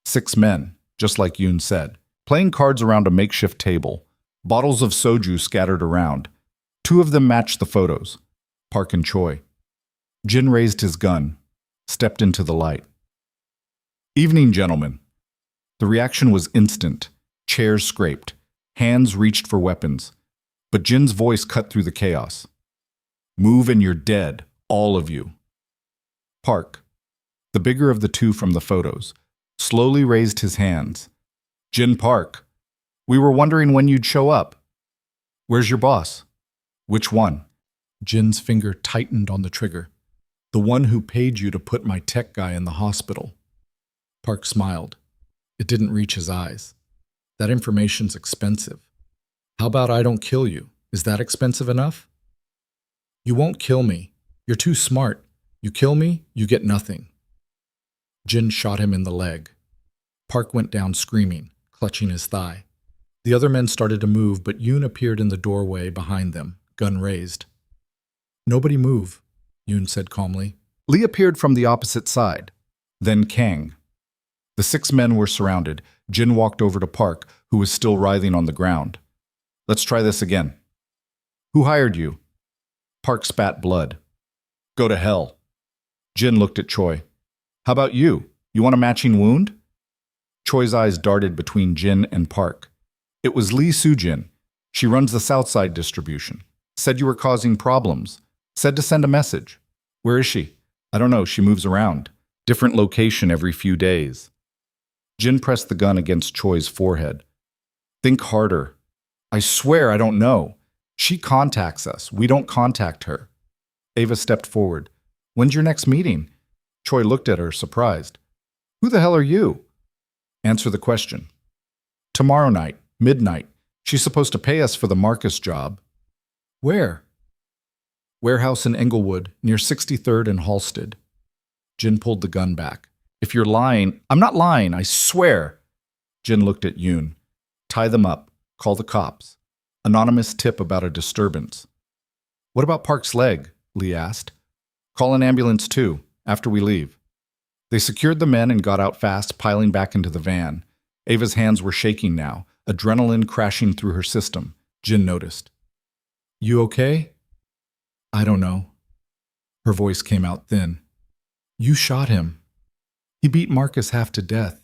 6 men, just like Yoon said, playing cards around a makeshift table, bottles of soju scattered around. 2 of them matched the photos, Park and Choi. Jin raised his gun, stepped into the light. Evening, gentlemen. The reaction was instant. Chairs scraped. Hands reached for weapons. But Jin's voice cut through the chaos. Move and you're dead, all of you. Park, the bigger of the 2 from the photos, slowly raised his hands. Jin Park, we were wondering when you'd show up. Where's your boss? Which one? Jin's finger tightened on the trigger. The one who paid you to put my tech guy in the hospital. Park smiled. It didn't reach his eyes. That information's expensive. How about I don't kill you? Is that expensive enough? You won't kill me. You're too smart. You kill me, you get nothing. Jin shot him in the leg. Park went down screaming, clutching his thigh. The other men started to move, but Yoon appeared in the doorway behind them, gun raised. Nobody move, Yoon said calmly. Lee appeared from the opposite side. Then Kang. The 6 men were surrounded. Jin walked over to Park, who was still writhing on the ground. Let's try this again. Who hired you? Park spat blood. Go to hell. Jin looked at Choi. How about you? You want a matching wound? Choi's eyes darted between Jin and Park. It was Lee Soo-jin. She runs the Southside distribution. Said you were causing problems. Said to send a message. Where is she? I don't know, she moves around. Different location every few days. Jin pressed the gun against Choi's forehead. Think harder. I swear I don't know. She contacts us. We don't contact her. Ava stepped forward. When's your next meeting? Choi looked at her, surprised. Who the hell are you? Answer the question. Tomorrow night, midnight. She's supposed to pay us for the Marcus job. Where? Warehouse in Englewood, near 63rd and Halsted. Jin pulled the gun back. If you're lying, I'm not lying, I swear. Jin looked at Yoon. Tie them up. Call the cops. Anonymous tip about a disturbance. What about Park's leg? Lee asked. Call an ambulance too, after we leave. They secured the men and got out fast, piling back into the van. Ava's hands were shaking now, adrenaline crashing through her system. Jin noticed. You okay? I don't know. Her voice came out thin. You shot him. He beat Marcus half to death.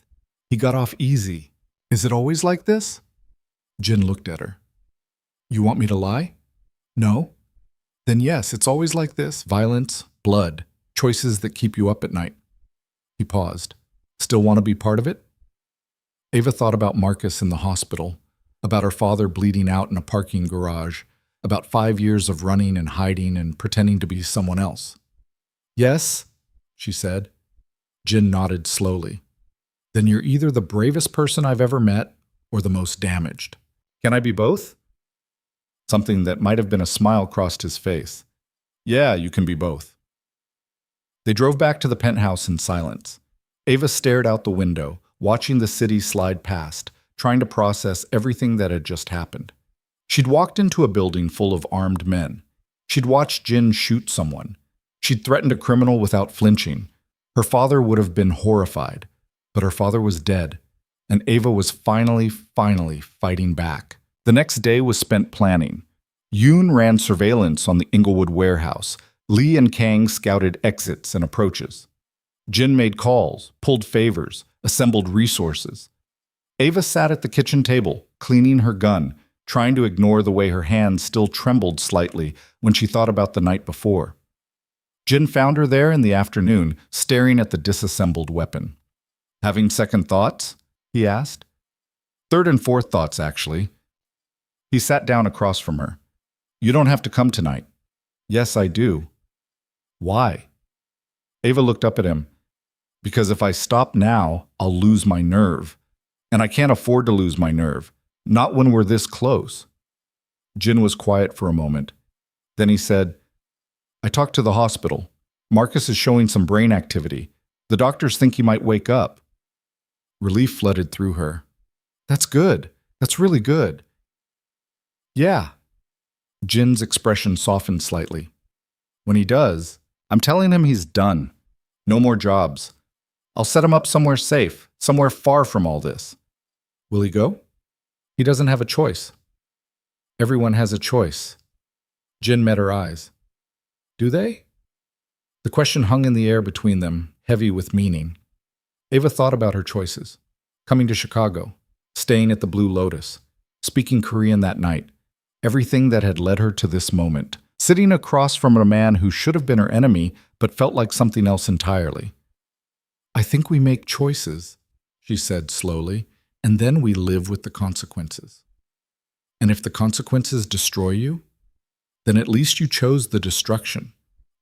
He got off easy. Is it always like this? Jin looked at her. You want me to lie? No? Then yes, it's always like this. Violence, blood, choices that keep you up at night. He paused. Still want to be part of it? Ava thought about Marcus in the hospital, about her father bleeding out in a parking garage, about 5 years of running and hiding and pretending to be someone else. Yes, she said. Jin nodded slowly. Then you're either the bravest person I've ever met or the most damaged. Can I be both? Something that might have been a smile crossed his face. Yeah, you can be both. They drove back to the penthouse in silence. Ava stared out the window, watching the city slide past, trying to process everything that had just happened. She'd walked into a building full of armed men. She'd watched Jin shoot someone. She'd threatened a criminal without flinching. Her father would have been horrified, but her father was dead, and Ava was finally fighting back. The next day was spent planning. Yoon ran surveillance on the Inglewood warehouse. Lee and Kang scouted exits and approaches. Jin made calls, pulled favors, assembled resources. Ava sat at the kitchen table, cleaning her gun, trying to ignore the way her hands still trembled slightly when she thought about the night before. Jin found her there in the afternoon, staring at the disassembled weapon. "Having second thoughts?" he asked. "Third and fourth thoughts, actually." He sat down across from her. "You don't have to come tonight." "Yes, I do." "Why?" Ava looked up at him. "Because if I stop now, I'll lose my nerve. And I can't afford to lose my nerve. Not when we're this close." Jin was quiet for a moment. Then he said, "I talked to the hospital. Marcus is showing some brain activity. The doctors think he might wake up." Relief flooded through her. "That's good. That's really good." "Yeah." Jin's expression softened slightly. "When he does, I'm telling him he's done. No more jobs. I'll set him up somewhere safe, somewhere far from all this." "Will he go?" "He doesn't have a choice." "Everyone has a choice." Jin met her eyes. "Do they?" The question hung in the air between them, heavy with meaning. Ava thought about her choices. Coming to Chicago, staying at the Blue Lotus, speaking Korean that night, everything that had led her to this moment, sitting across from a man who should have been her enemy but felt like something else entirely. "I think we make choices," she said slowly, "and then we live with the consequences. And if the consequences destroy you, then at least you chose the destruction.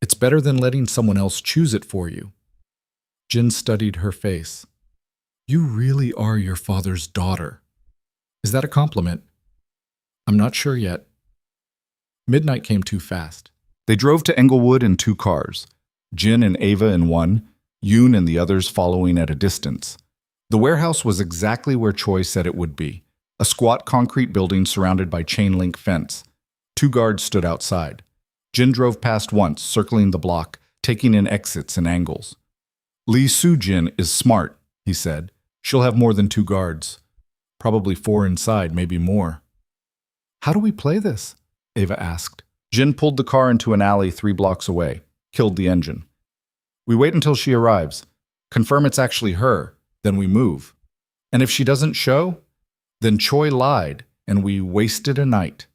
It's better than letting someone else choose it for you." Jin studied her face. "You really are your father's daughter. Is that a compliment?" "I'm not sure yet." Midnight came too fast. They drove to Englewood in 2 cars, Jin and Ava in one, Yoon and the others following at a distance. The warehouse was exactly where Choi said it would be, a squat concrete building surrounded by chain-link fence. 2 guards stood outside. Jin drove past once, circling the block, taking in exits and angles. "Lee Soo-jin is smart," he said. "She'll have more than 2 guards. Probably 4 inside, maybe more." "How do we play this?" Ava asked. Jin pulled the car into an alley 3 blocks away, killed the engine. "We wait until she arrives, confirm it's actually her, then we move. And if she doesn't show, then Choi lied and we wasted a night."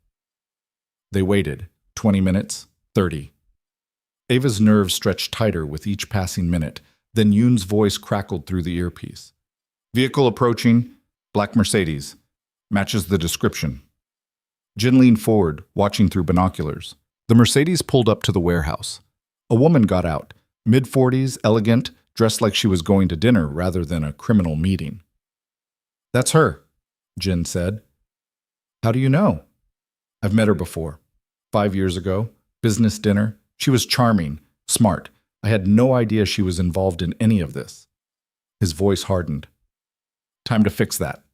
They waited, 20 minutes, 30. Ava's nerves stretched tighter with each passing minute, then Yoon's voice crackled through the earpiece. "Vehicle approaching, black Mercedes. Matches the description." Jin leaned forward, watching through binoculars. The Mercedes pulled up to the warehouse. A woman got out, mid-40s, elegant, dressed like she was going to dinner rather than a criminal meeting. "That's her," Jin said. "How do you know?" "I've met her before. 5 years ago, business dinner. She was charming, smart. I had no idea she was involved in any of this." His voice hardened. "Time to fix that."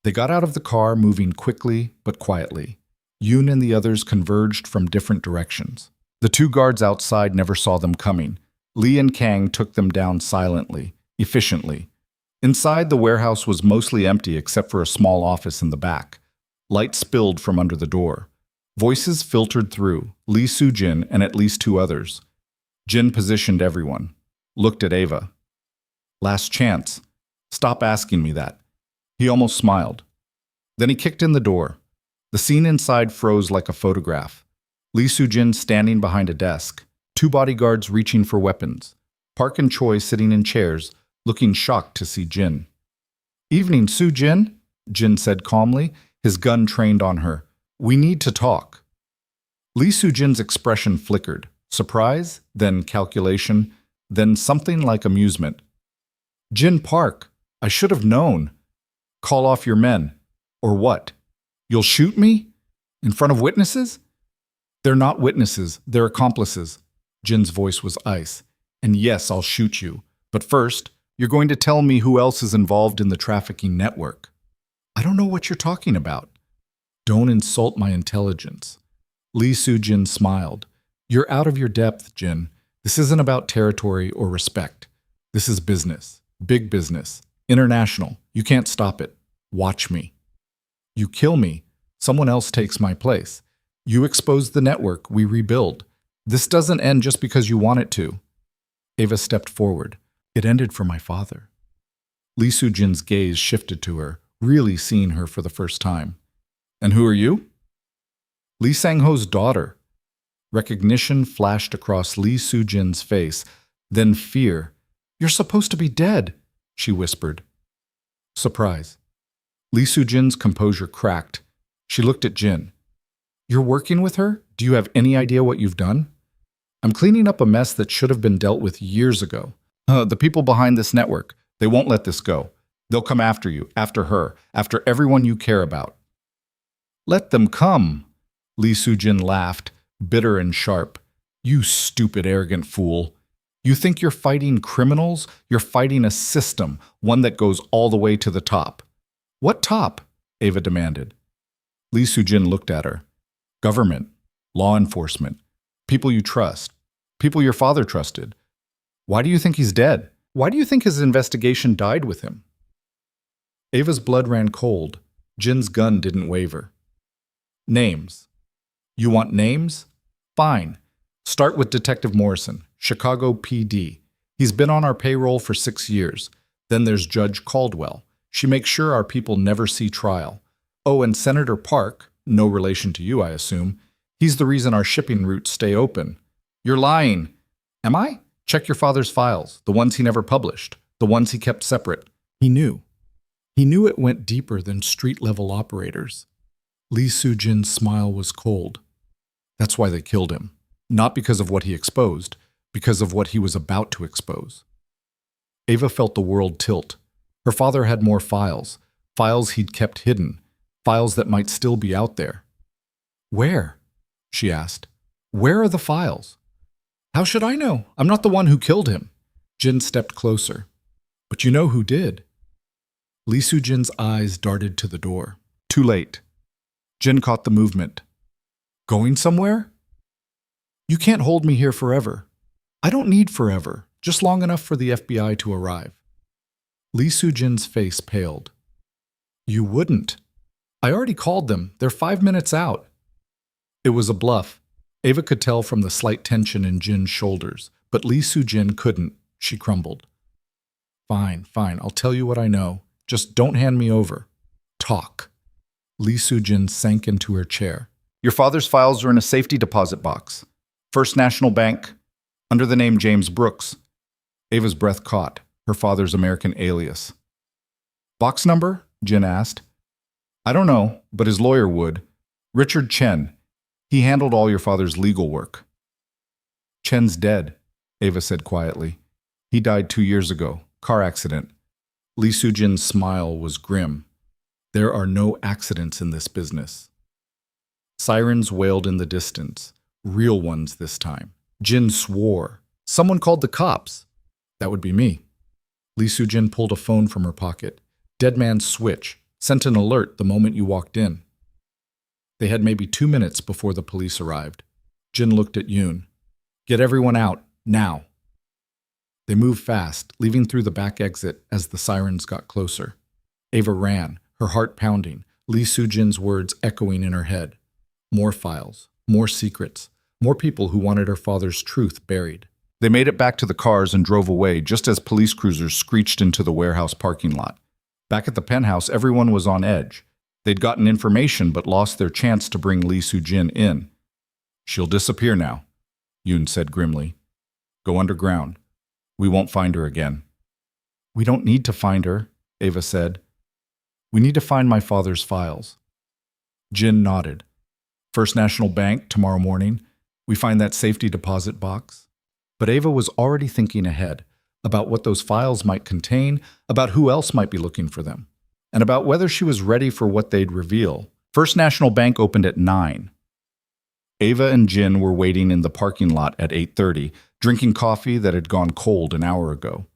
They got out of the car, moving quickly but quietly. Yoon and the others converged from different directions. The 2 guards outside never saw them coming. Lee and Kang took them down silently, efficiently. Inside, the warehouse was mostly empty except for a small office in the back. Light spilled from under the door. Voices filtered through, Lee Soo-jin and at least 2 others. Jin positioned everyone. Looked at Ava. "Last chance. Stop asking me that." He almost smiled. Then he kicked in the door. The scene inside froze like a photograph. Lee Soo-jin standing behind a desk, 2 bodyguards reaching for weapons, Park and Choi sitting in chairs, looking shocked to see Jin. "Evening, Soo-jin," Jin said calmly, his gun trained on her. "We need to talk." Lee Soo-jin's expression flickered. Surprise, then calculation, then something like amusement. "Jin Park, I should have known. Call off your men. Or what? You'll shoot me? In front of witnesses?" "They're not witnesses, they're accomplices." Jin's voice was ice. "And yes, I'll shoot you. But first, you're going to tell me who else is involved in the trafficking network." "I don't know what you're talking about." "Don't insult my intelligence." Lee Soo-jin smiled. "You're out of your depth, Jin. This isn't about territory or respect. This is business. Big business. International. You can't stop it. Watch me. You kill me. Someone else takes my place. You expose the network. We rebuild. This doesn't end just because you want it to. Ava stepped forward. It ended for my father. Lee Soo-jin's gaze shifted to her, really seeing her for the first time. And who are you? Lee Sang-ho's daughter. Recognition flashed across Lee Soo-jin's face, then fear. You're supposed to be dead, she whispered. Surprise. Lee Soo-jin's composure cracked. She looked at Jin. You're working with her? Do you have any idea what you've done? I'm cleaning up a mess that should have been dealt with years ago. The people behind this network, they won't let this go. They'll come after you, after her, after everyone you care about. Let them come, Lee Soo-jin laughed, bitter and sharp. You stupid, arrogant fool. You think you're fighting criminals? You're fighting a system, one that goes all the way to the top. What top? Ava demanded. Lee Soo-jin looked at her. Government, law enforcement, people you trust, people your father trusted. Why do you think he's dead? Why do you think his investigation died with him? Ava's blood ran cold. Jin's gun didn't waver. Names. You want names? Fine. Start with Detective Morrison, Chicago PD. He's been on our payroll for 6 years. Then there's Judge Caldwell. She makes sure our people never see trial. Oh, and Senator Park, no relation to you, I assume. He's the reason our shipping routes stay open. You're lying. Am I? Check your father's files, the ones he never published, the ones he kept separate. He knew. He knew it went deeper than street-level operators. Lee Soo-jin's smile was cold. That's why they killed him. Not because of what he exposed, because of what he was about to expose. Ava felt the world tilt. Her father had more files, files he'd kept hidden, files that might still be out there. Where? She asked. Where are the files? How should I know? I'm not the one who killed him. Jin stepped closer. But you know who did. Lee Soo-jin's eyes darted to the door. Too late. Jin caught the movement. Going somewhere? You can't hold me here forever. I don't need forever, just long enough for the FBI to arrive. Lee Soo-jin's face paled. You wouldn't. I already called them. They're 5 minutes out. It was a bluff. Ava could tell from the slight tension in Jin's shoulders, but Lee Soo-jin couldn't. She crumbled. Fine, I'll tell you what I know. Just don't hand me over. Talk. Lee Soo-jin sank into her chair. Your father's files are in a safety deposit box. First National Bank, under the name James Brooks. Ava's breath caught, her father's American alias. Box number? Jin asked. I don't know, but his lawyer would. Richard Chen. He handled all your father's legal work. Chen's dead, Ava said quietly. He died 2 years ago. Car accident. Lee Soo-jin's smile was grim. There are no accidents in this business. Sirens wailed in the distance. Real ones this time. Jin swore. Someone called the cops. That would be me. Lee Soo-jin pulled a phone from her pocket. Dead man's switch. Sent an alert the moment you walked in. They had maybe 2 minutes before the police arrived. Jin looked at Yoon. Get everyone out, now. They moved fast, leaving through the back exit as the sirens got closer. Ava ran, her heart pounding, Lee Soo-jin's words echoing in her head. More files, more secrets, more people who wanted her father's truth buried. They made it back to the cars and drove away just as police cruisers screeched into the warehouse parking lot. Back at the penthouse, everyone was on edge. They'd gotten information but lost their chance to bring Lee Soo-jin in. She'll disappear now, Yoon said grimly. Go underground. We won't find her again. We don't need to find her, Ava said. We need to find my father's files. Jin nodded. First National Bank, tomorrow morning. We find that safety deposit box. But Ava was already thinking ahead, about what those files might contain, about who else might be looking for them, and about whether she was ready for what they'd reveal. First National Bank opened at 9. Ava and Jin were waiting in the parking lot at 8:30, drinking coffee that had gone cold an hour ago.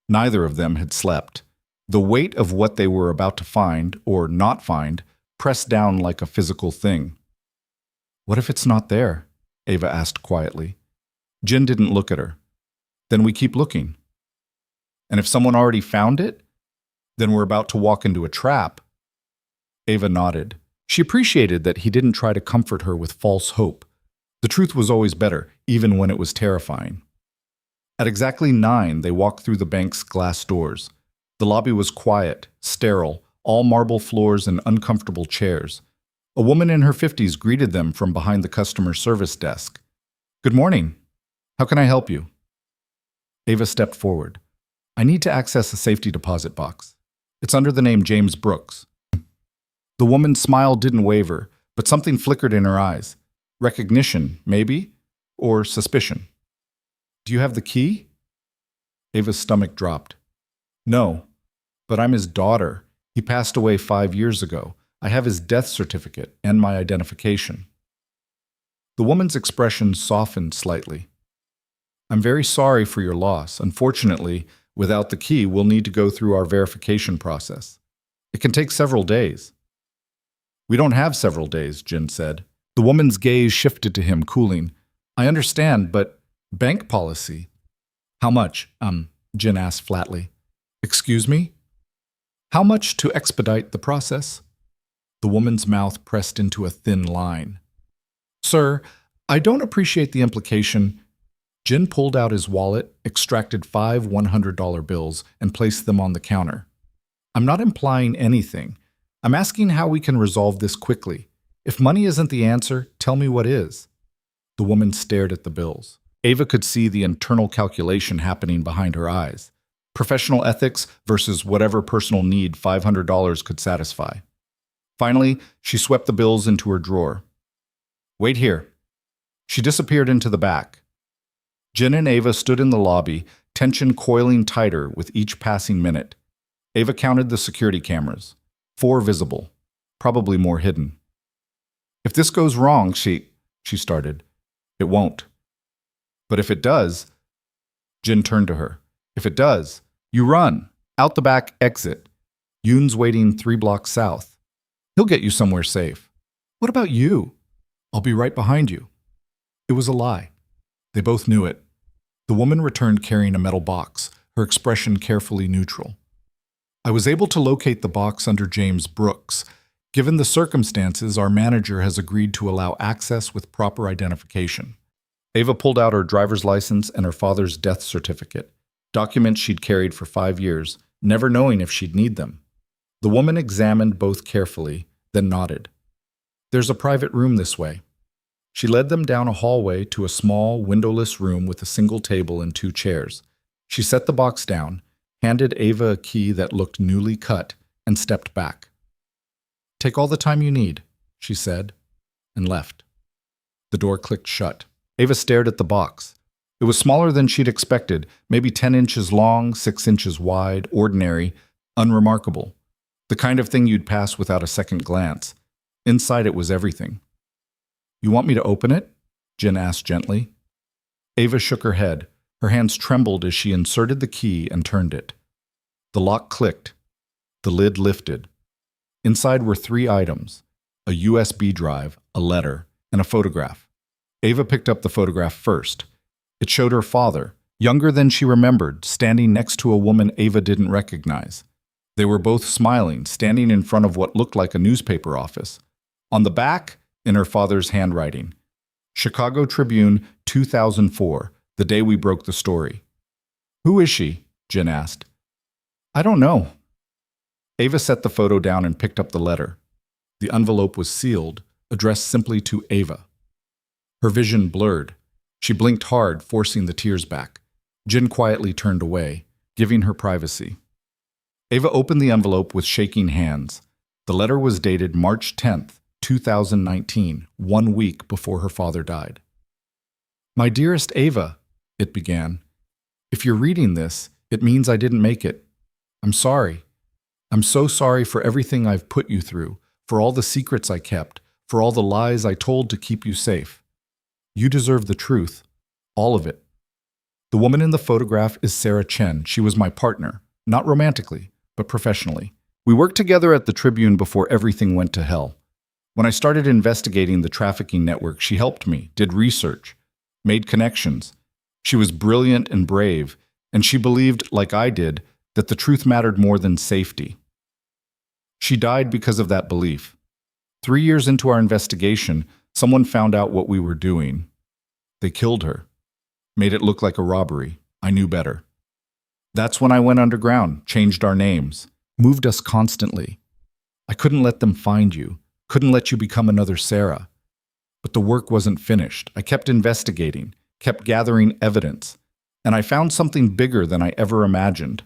Neither of them had slept. The weight of what they were about to find, or not find, pressed down like a physical thing. What if it's not there? Ava asked quietly. Jin didn't look at her. Then we keep looking. And if someone already found it? Then we're about to walk into a trap. Ava nodded. She appreciated that he didn't try to comfort her with false hope. The truth was always better, even when it was terrifying. At exactly 9, they walked through the bank's glass doors. The lobby was quiet, sterile, all marble floors and uncomfortable chairs. A woman in her 50s greeted them from behind the customer service desk. "Good morning. How can I help you?" Ava stepped forward. "I need to access a safety deposit box. It's under the name James Brooks." The woman's smile didn't waver, but something flickered in her eyes. Recognition, maybe? Or suspicion. "Do you have the key?" Ava's stomach dropped. "No, but I'm his daughter. He passed away 5 years ago. I have his death certificate and my identification." The woman's expression softened slightly. "I'm very sorry for your loss. Unfortunately, without the key, we'll need to go through our verification process. It can take several days." "We don't have several days," Jin said. The woman's gaze shifted to him, cooling. "I understand, but bank policy." "How much?" Jin asked flatly. "Excuse me?" "How much to expedite the process?" The woman's mouth pressed into a thin line. "Sir, I don't appreciate the implication." Jin pulled out his wallet, extracted 5 $100 bills, and placed them on the counter. "I'm not implying anything. I'm asking how we can resolve this quickly. If money isn't the answer, tell me what is." The woman stared at the bills. Ava could see the internal calculation happening behind her eyes. Professional ethics versus whatever personal need $500 could satisfy. Finally, she swept the bills into her drawer. "Wait here." She disappeared into the back. Jin and Ava stood in the lobby, tension coiling tighter with each passing minute. Ava counted the security cameras. 4 visible, probably more hidden. "If this goes wrong, she started. "It won't." "But if it does," Jin turned to her. "If it does, you run. Out the back exit. Yoon's waiting 3 blocks south. He'll get you somewhere safe." "What about you?" "I'll be right behind you." It was a lie. They both knew it. The woman returned carrying a metal box, her expression carefully neutral. "I was able to locate the box under James Brooks. Given the circumstances, our manager has agreed to allow access with proper identification." Ava pulled out her driver's license and her father's death certificate, documents she'd carried for 5 years, never knowing if she'd need them. The woman examined both carefully, then nodded. "There's a private room this way." She led them down a hallway to a small, windowless room with a single table and 2 chairs. She set the box down, handed Ava a key that looked newly cut, and stepped back. "Take all the time you need," she said, and left. The door clicked shut. Ava stared at the box. It was smaller than she'd expected, maybe 10 inches long, 6 inches wide, ordinary, unremarkable. The kind of thing you'd pass without a second glance. Inside it was everything. "You want me to open it?" Jin asked gently. Ava shook her head. Her hands trembled as she inserted the key and turned it. The lock clicked. The lid lifted. Inside were 3 items: a USB drive, a letter, and a photograph. Ava picked up the photograph first. It showed her father, younger than she remembered, standing next to a woman Ava didn't recognize. They were both smiling, standing in front of what looked like a newspaper office. On the back, in her father's handwriting, "Chicago Tribune, 2004, the day we broke the story." "Who is she?" Jin asked. "I don't know." Ava set the photo down and picked up the letter. The envelope was sealed, addressed simply to Ava. Her vision blurred. She blinked hard, forcing the tears back. Jin quietly turned away, giving her privacy. Ava opened the envelope with shaking hands. The letter was dated March 10th, 2019, 1 week before her father died. "My dearest Ava," it began. "If you're reading this, it means I didn't make it. I'm sorry. I'm so sorry for everything I've put you through, for all the secrets I kept, for all the lies I told to keep you safe. You deserve the truth, all of it. The woman in the photograph is Sarah Chen. She was my partner, not romantically, but professionally. We worked together at the Tribune before everything went to hell. When I started investigating the trafficking network, she helped me, did research, made connections. She was brilliant and brave, and she believed, like I did, that the truth mattered more than safety. She died because of that belief. 3 years into our investigation, someone found out what we were doing. They killed her, made it look like a robbery. I knew better. That's when I went underground, changed our names, moved us constantly. I couldn't let them find you, couldn't let you become another Sarah. But the work wasn't finished. I kept investigating, kept gathering evidence, and I found something bigger than I ever imagined.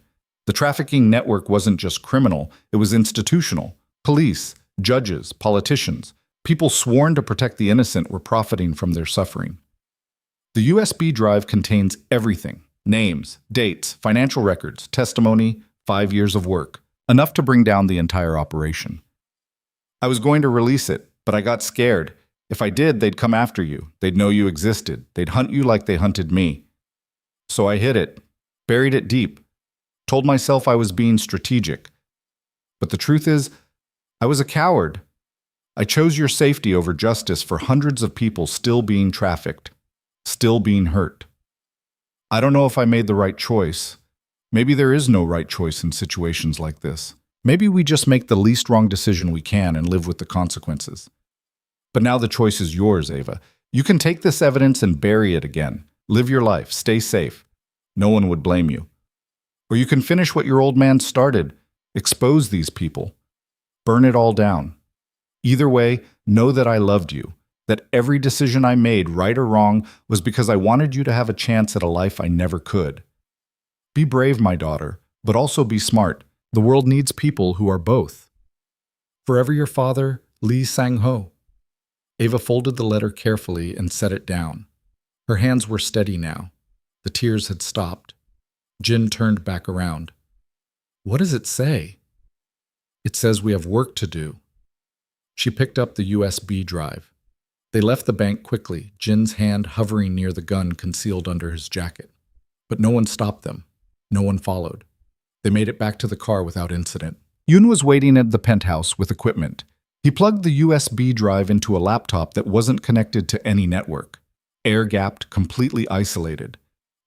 The trafficking network wasn't just criminal, it was institutional. Police, judges, politicians, people sworn to protect the innocent were profiting from their suffering. The USB drive contains everything: names, dates, financial records, testimony, 5 years of work, enough to bring down the entire operation. I was going to release it, but I got scared. If I did, they'd come after you. They'd know you existed. They'd hunt you like they hunted me. So I hid it, buried it deep, told myself I was being strategic. But the truth is, I was a coward. I chose your safety over justice for hundreds of people still being trafficked, still being hurt. I don't know if I made the right choice. Maybe there is no right choice in situations like this. Maybe we just make the least wrong decision we can and live with the consequences. But now the choice is yours, Ava. You can take this evidence and bury it again. Live your life, stay safe. No one would blame you. Or you can finish what your old man started. Expose these people. Burn it all down. Either way, know that I loved you, that every decision I made, right or wrong, was because I wanted you to have a chance at a life I never could. Be brave, my daughter, but also be smart. The world needs people who are both. Forever your father, Lee Sang-ho. Ava folded the letter carefully and set it down. Her hands were steady now. The tears had stopped. Jin turned back around. What does it say? It says we have work to do. She picked up the USB drive. They left the bank quickly, Jin's hand hovering near the gun concealed under his jacket. But no one stopped them. No one followed. They made it back to the car without incident. Yoon was waiting at the penthouse with equipment. He plugged the USB drive into a laptop that wasn't connected to any network. Air-gapped, completely isolated.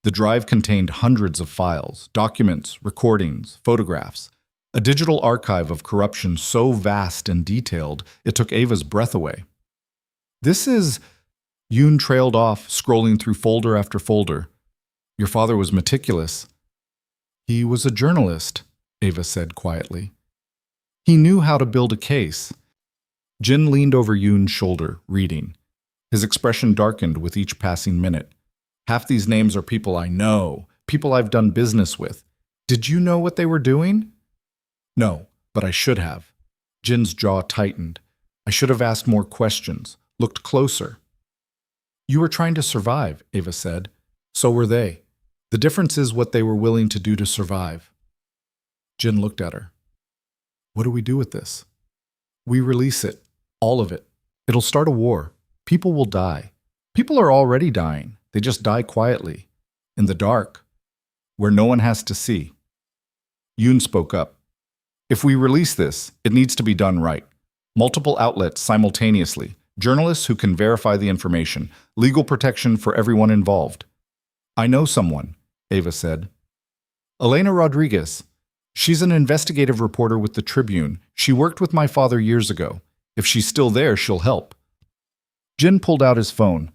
The drive contained hundreds of files, documents, recordings, photographs. A digital archive of corruption so vast and detailed, it took Ava's breath away. This is... Yoon trailed off, scrolling through folder after folder. Your father was meticulous. He was a journalist, Ava said quietly. He knew how to build a case. Jin leaned over Yoon's shoulder, reading. His expression darkened with each passing minute. Half these names are people I know, people I've done business with. Did you know what they were doing? No, but I should have. Jin's jaw tightened. I should have asked more questions, looked closer. You were trying to survive, Ava said. So were they. The difference is what they were willing to do to survive. Jin looked at her. What do we do with this? We release it. All of it. It'll start a war. People will die. People are already dying. They just die quietly. In the dark. Where no one has to see. Yoon spoke up. If we release this, it needs to be done right. Multiple outlets simultaneously. Journalists who can verify the information. Legal protection for everyone involved. I know someone, Ava said. Elena Rodriguez. She's an investigative reporter with the Tribune. She worked with my father years ago. If she's still there, she'll help. Jin pulled out his phone.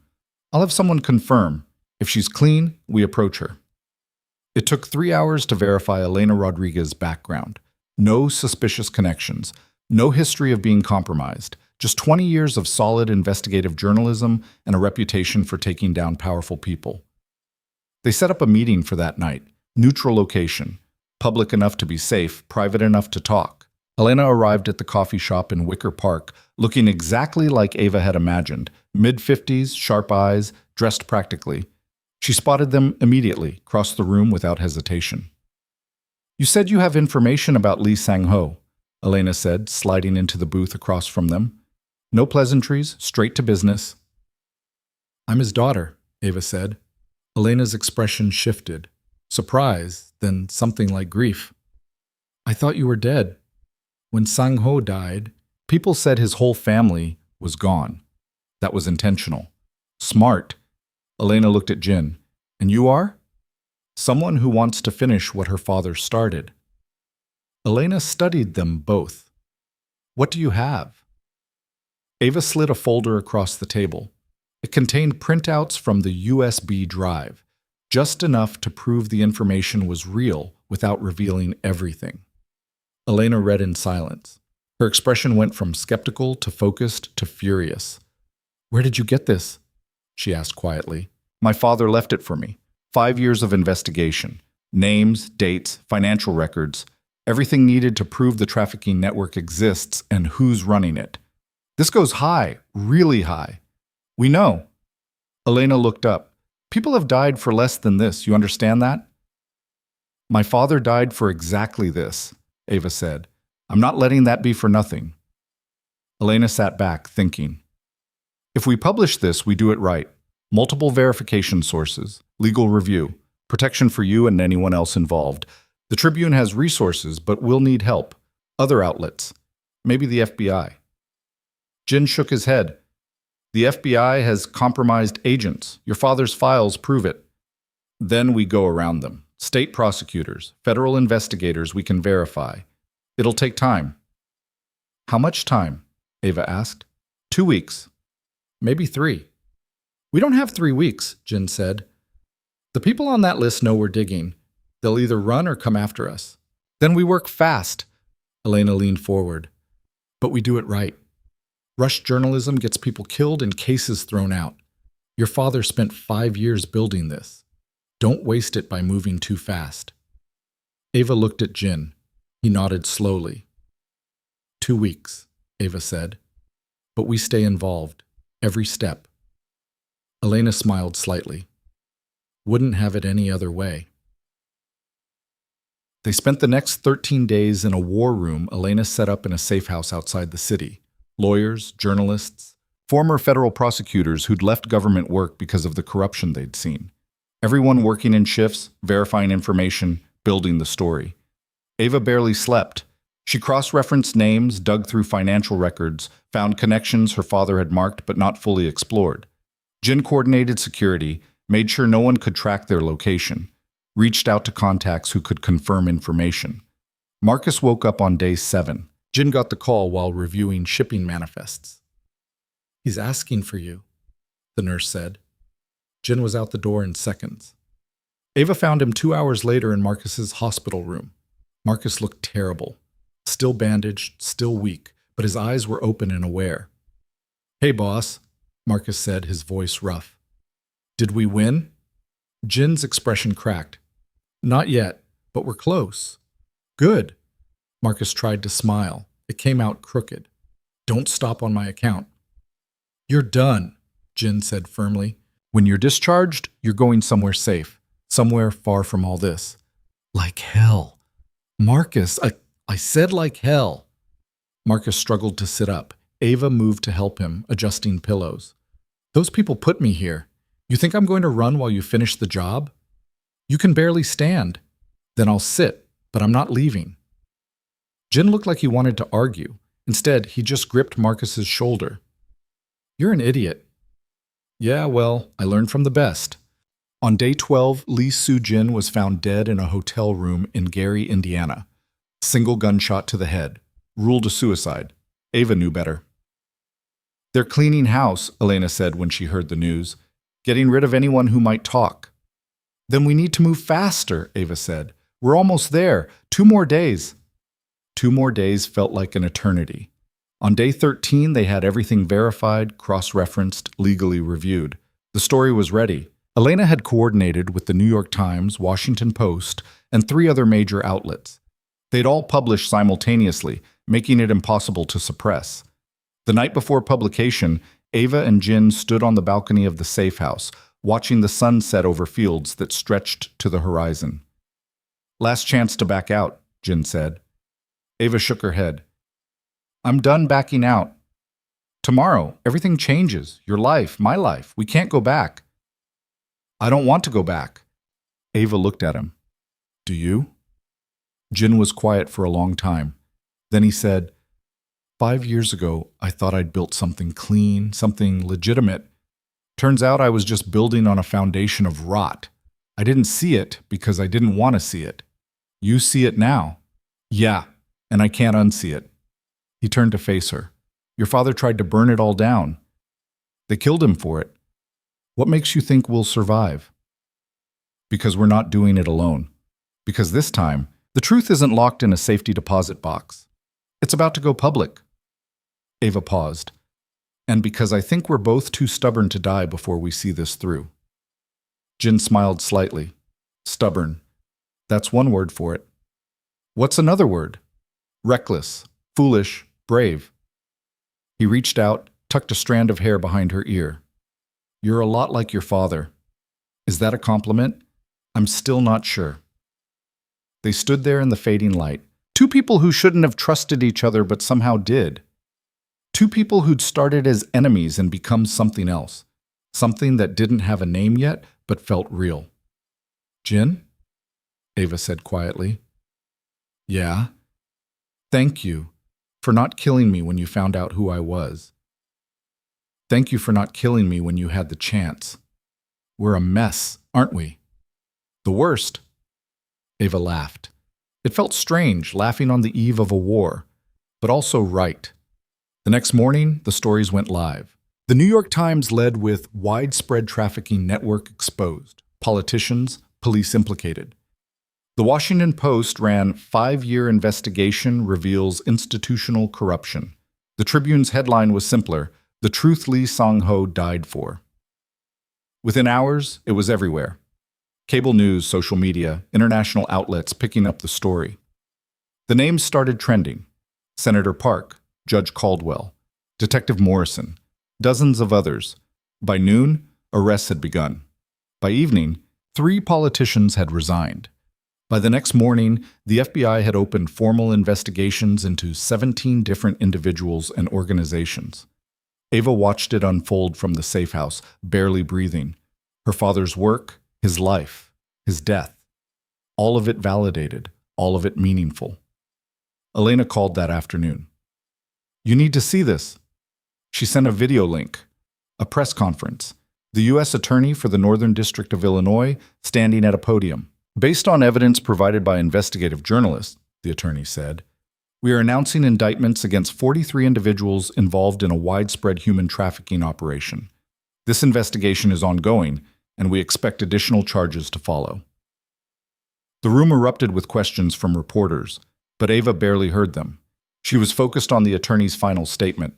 I'll have someone confirm. If she's clean, we approach her. It took 3 hours to verify Elena Rodriguez's background. No suspicious connections. No history of being compromised. Just 20 years of solid investigative journalism and a reputation for taking down powerful people. They set up a meeting for that night. Neutral location. Public enough to be safe, private enough to talk. Elena arrived at the coffee shop in Wicker Park, looking exactly like Ava had imagined. Mid-50s, sharp eyes, dressed practically. She spotted them immediately, crossed the room without hesitation. You said you have information about Lee Sang-ho, Elena said, sliding into the booth across from them. No pleasantries, straight to business. I'm his daughter, Ava said. Elena's expression shifted. Surprise, then something like grief. I thought you were dead. When Sang-ho died, people said his whole family was gone. That was intentional. Smart. Elena looked at Jin. And you are? Someone who wants to finish what her father started. Elena studied them both. What do you have? Ava slid a folder across the table. It contained printouts from the USB drive, just enough to prove the information was real without revealing everything. Elena read in silence. Her expression went from skeptical to focused to furious. Where did you get this? She asked quietly. My father left it for me. 5 years of investigation. Names, dates, financial records, everything needed to prove the trafficking network exists and who's running it. This goes high, really high. We know. Elena looked up. People have died for less than this, you understand that? My father died for exactly this, Ava said. I'm not letting that be for nothing. Elena sat back, thinking. If we publish this, we do it right. Multiple verification sources, legal review, protection for you and anyone else involved. The Tribune has resources, but we'll need help. Other outlets. Maybe the FBI. Jin shook his head. The FBI has compromised agents. Your father's files prove it. Then we go around them. State prosecutors, federal investigators we can verify. It'll take time. How much time? Ava asked. 2 weeks. Maybe 3. We don't have 3 weeks, Jin said. The people on that list know we're digging. They'll either run or come after us. Then we work fast. Elena leaned forward. But we do it right. Rush journalism gets people killed and cases thrown out. Your father spent 5 years building this. Don't waste it by moving too fast. Ava looked at Jin. He nodded slowly. 2 weeks, Ava said. But we stay involved, every step. Elena smiled slightly. Wouldn't have it any other way. They spent the next 13 days in a war room Elena set up in a safe house outside the city. Lawyers, journalists, former federal prosecutors who'd left government work because of the corruption they'd seen. Everyone working in shifts, verifying information, building the story. Ava barely slept. She cross-referenced names, dug through financial records, found connections her father had marked but not fully explored. Jin coordinated security, made sure no one could track their location, reached out to contacts who could confirm information. Marcus woke up on day 7. Jin got the call while reviewing shipping manifests. He's asking for you, the nurse said. Jin was out the door in seconds. Ava found him 2 hours later in Marcus's hospital room. Marcus looked terrible. Still bandaged, still weak, but his eyes were open and aware. Hey, boss, Marcus said, his voice rough. Did we win? Jin's expression cracked. Not yet, but we're close. Good. Marcus tried to smile. It came out crooked. Don't stop on my account. You're done, Jin said firmly. When you're discharged, you're going somewhere safe, somewhere far from all this. Like hell. Marcus, I said like hell. Marcus struggled to sit up. Ava moved to help him, adjusting pillows. Those people put me here. You think I'm going to run while you finish the job? You can barely stand. Then I'll sit, but I'm not leaving. Jin looked like he wanted to argue. Instead, he just gripped Marcus's shoulder. You're an idiot. Yeah, well, I learned from the best. On day 12, Lee Soo-jin was found dead in a hotel room in Gary, Indiana. Single gunshot to the head. Ruled a suicide. Ava knew better. They're cleaning house, Elena said when she heard the news. Getting rid of anyone who might talk. Then we need to move faster, Ava said. We're almost there. 2 more days. 2 more days felt like an eternity. On day 13, they had everything verified, cross-referenced, legally reviewed. The story was ready. Elena had coordinated with the New York Times, Washington Post, and 3 other major outlets. They'd all published simultaneously, making it impossible to suppress. The night before publication, Ava and Jin stood on the balcony of the safe house, watching the sun set over fields that stretched to the horizon. Last chance to back out, Jin said. Ava shook her head. I'm done backing out. Tomorrow, everything changes. Your life, my life. We can't go back. I don't want to go back. Ava looked at him. Do you? Jin was quiet for a long time. Then he said, 5 years ago, I thought I'd built something clean, something legitimate. Turns out I was just building on a foundation of rot. I didn't see it because I didn't want to see it. You see it now. Yeah, and I can't unsee it. He turned to face her. Your father tried to burn it all down. They killed him for it. What makes you think we'll survive? Because we're not doing it alone. Because this time, the truth isn't locked in a safety deposit box. It's about to go public. Ava paused. And because I think we're both too stubborn to die before we see this through. Jin smiled slightly. Stubborn. That's one word for it. What's another word? Reckless, foolish, brave. He reached out, tucked a strand of hair behind her ear. You're a lot like your father. Is that a compliment? I'm still not sure. They stood there in the fading light. Two people who shouldn't have trusted each other but somehow did. Two people who'd started as enemies and become something else. Something that didn't have a name yet but felt real. Jin? Ava said quietly. Yeah? Thank you for not killing me when you found out who I was. Thank you for not killing me when you had the chance. We're a mess, aren't we? The worst. Ava laughed. It felt strange, laughing on the eve of a war, but also right. The next morning, the stories went live. The New York Times led with widespread trafficking network exposed, politicians, police implicated. The Washington Post ran 5-year investigation reveals institutional corruption. The Tribune's headline was simpler, the truth Lee Sang-ho died for. Within hours, it was everywhere. Cable news, social media, international outlets picking up the story. The names started trending. Senator Park, Judge Caldwell, Detective Morrison, dozens of others. By noon, arrests had begun. By evening, 3 politicians had resigned. By the next morning, the FBI had opened formal investigations into 17 different individuals and organizations. Ava watched it unfold from the safe house, barely breathing. Her father's work, his life, his death. All of it validated, all of it meaningful. Elena called that afternoon. You need to see this. She sent a video link, a press conference. The U.S. Attorney for the Northern District of Illinois standing at a podium. Based on evidence provided by investigative journalists, the attorney said, we are announcing indictments against 43 individuals involved in a widespread human trafficking operation. This investigation is ongoing, and we expect additional charges to follow. The room erupted with questions from reporters, but Ava barely heard them. She was focused on the attorney's final statement.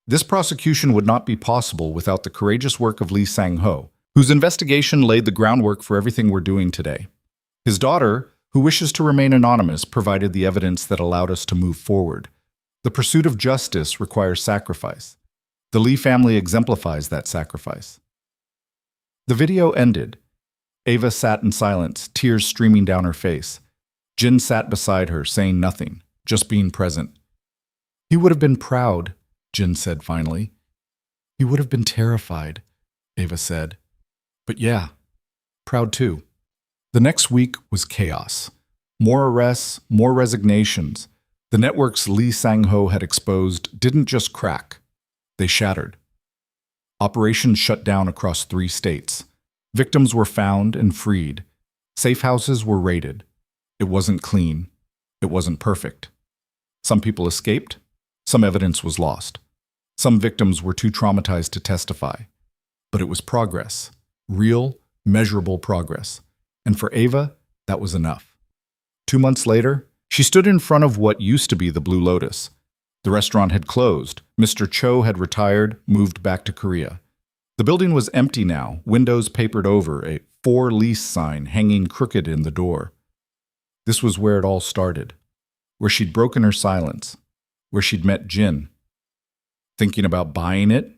This prosecution would not be possible without the courageous work of Lee Sang-ho, whose investigation laid the groundwork for everything we're doing today. His daughter, who wishes to remain anonymous, provided the evidence that allowed us to move forward. The pursuit of justice requires sacrifice. The Lee family exemplifies that sacrifice. The video ended. Ava sat in silence, tears streaming down her face. Jin sat beside her, saying nothing, just being present. He would have been proud, Jin said finally. He would have been terrified, Ava said. But yeah, proud too. The next week was chaos. More arrests, more resignations. The networks Lee Sang-ho had exposed didn't just crack. They shattered. Operations shut down across 3 states. Victims were found and freed. Safe houses were raided. It wasn't clean. It wasn't perfect. Some people escaped. Some evidence was lost. Some victims were too traumatized to testify. But it was progress. Real, measurable progress. And for Ava, that was enough. 2 months later, she stood in front of what used to be the Blue Lotus. The restaurant had closed. Mr. Cho had retired, moved back to Korea. The building was empty now, windows papered over, a for lease sign hanging crooked in the door. This was where it all started, where she'd broken her silence, where she'd met Jin. Thinking about buying it?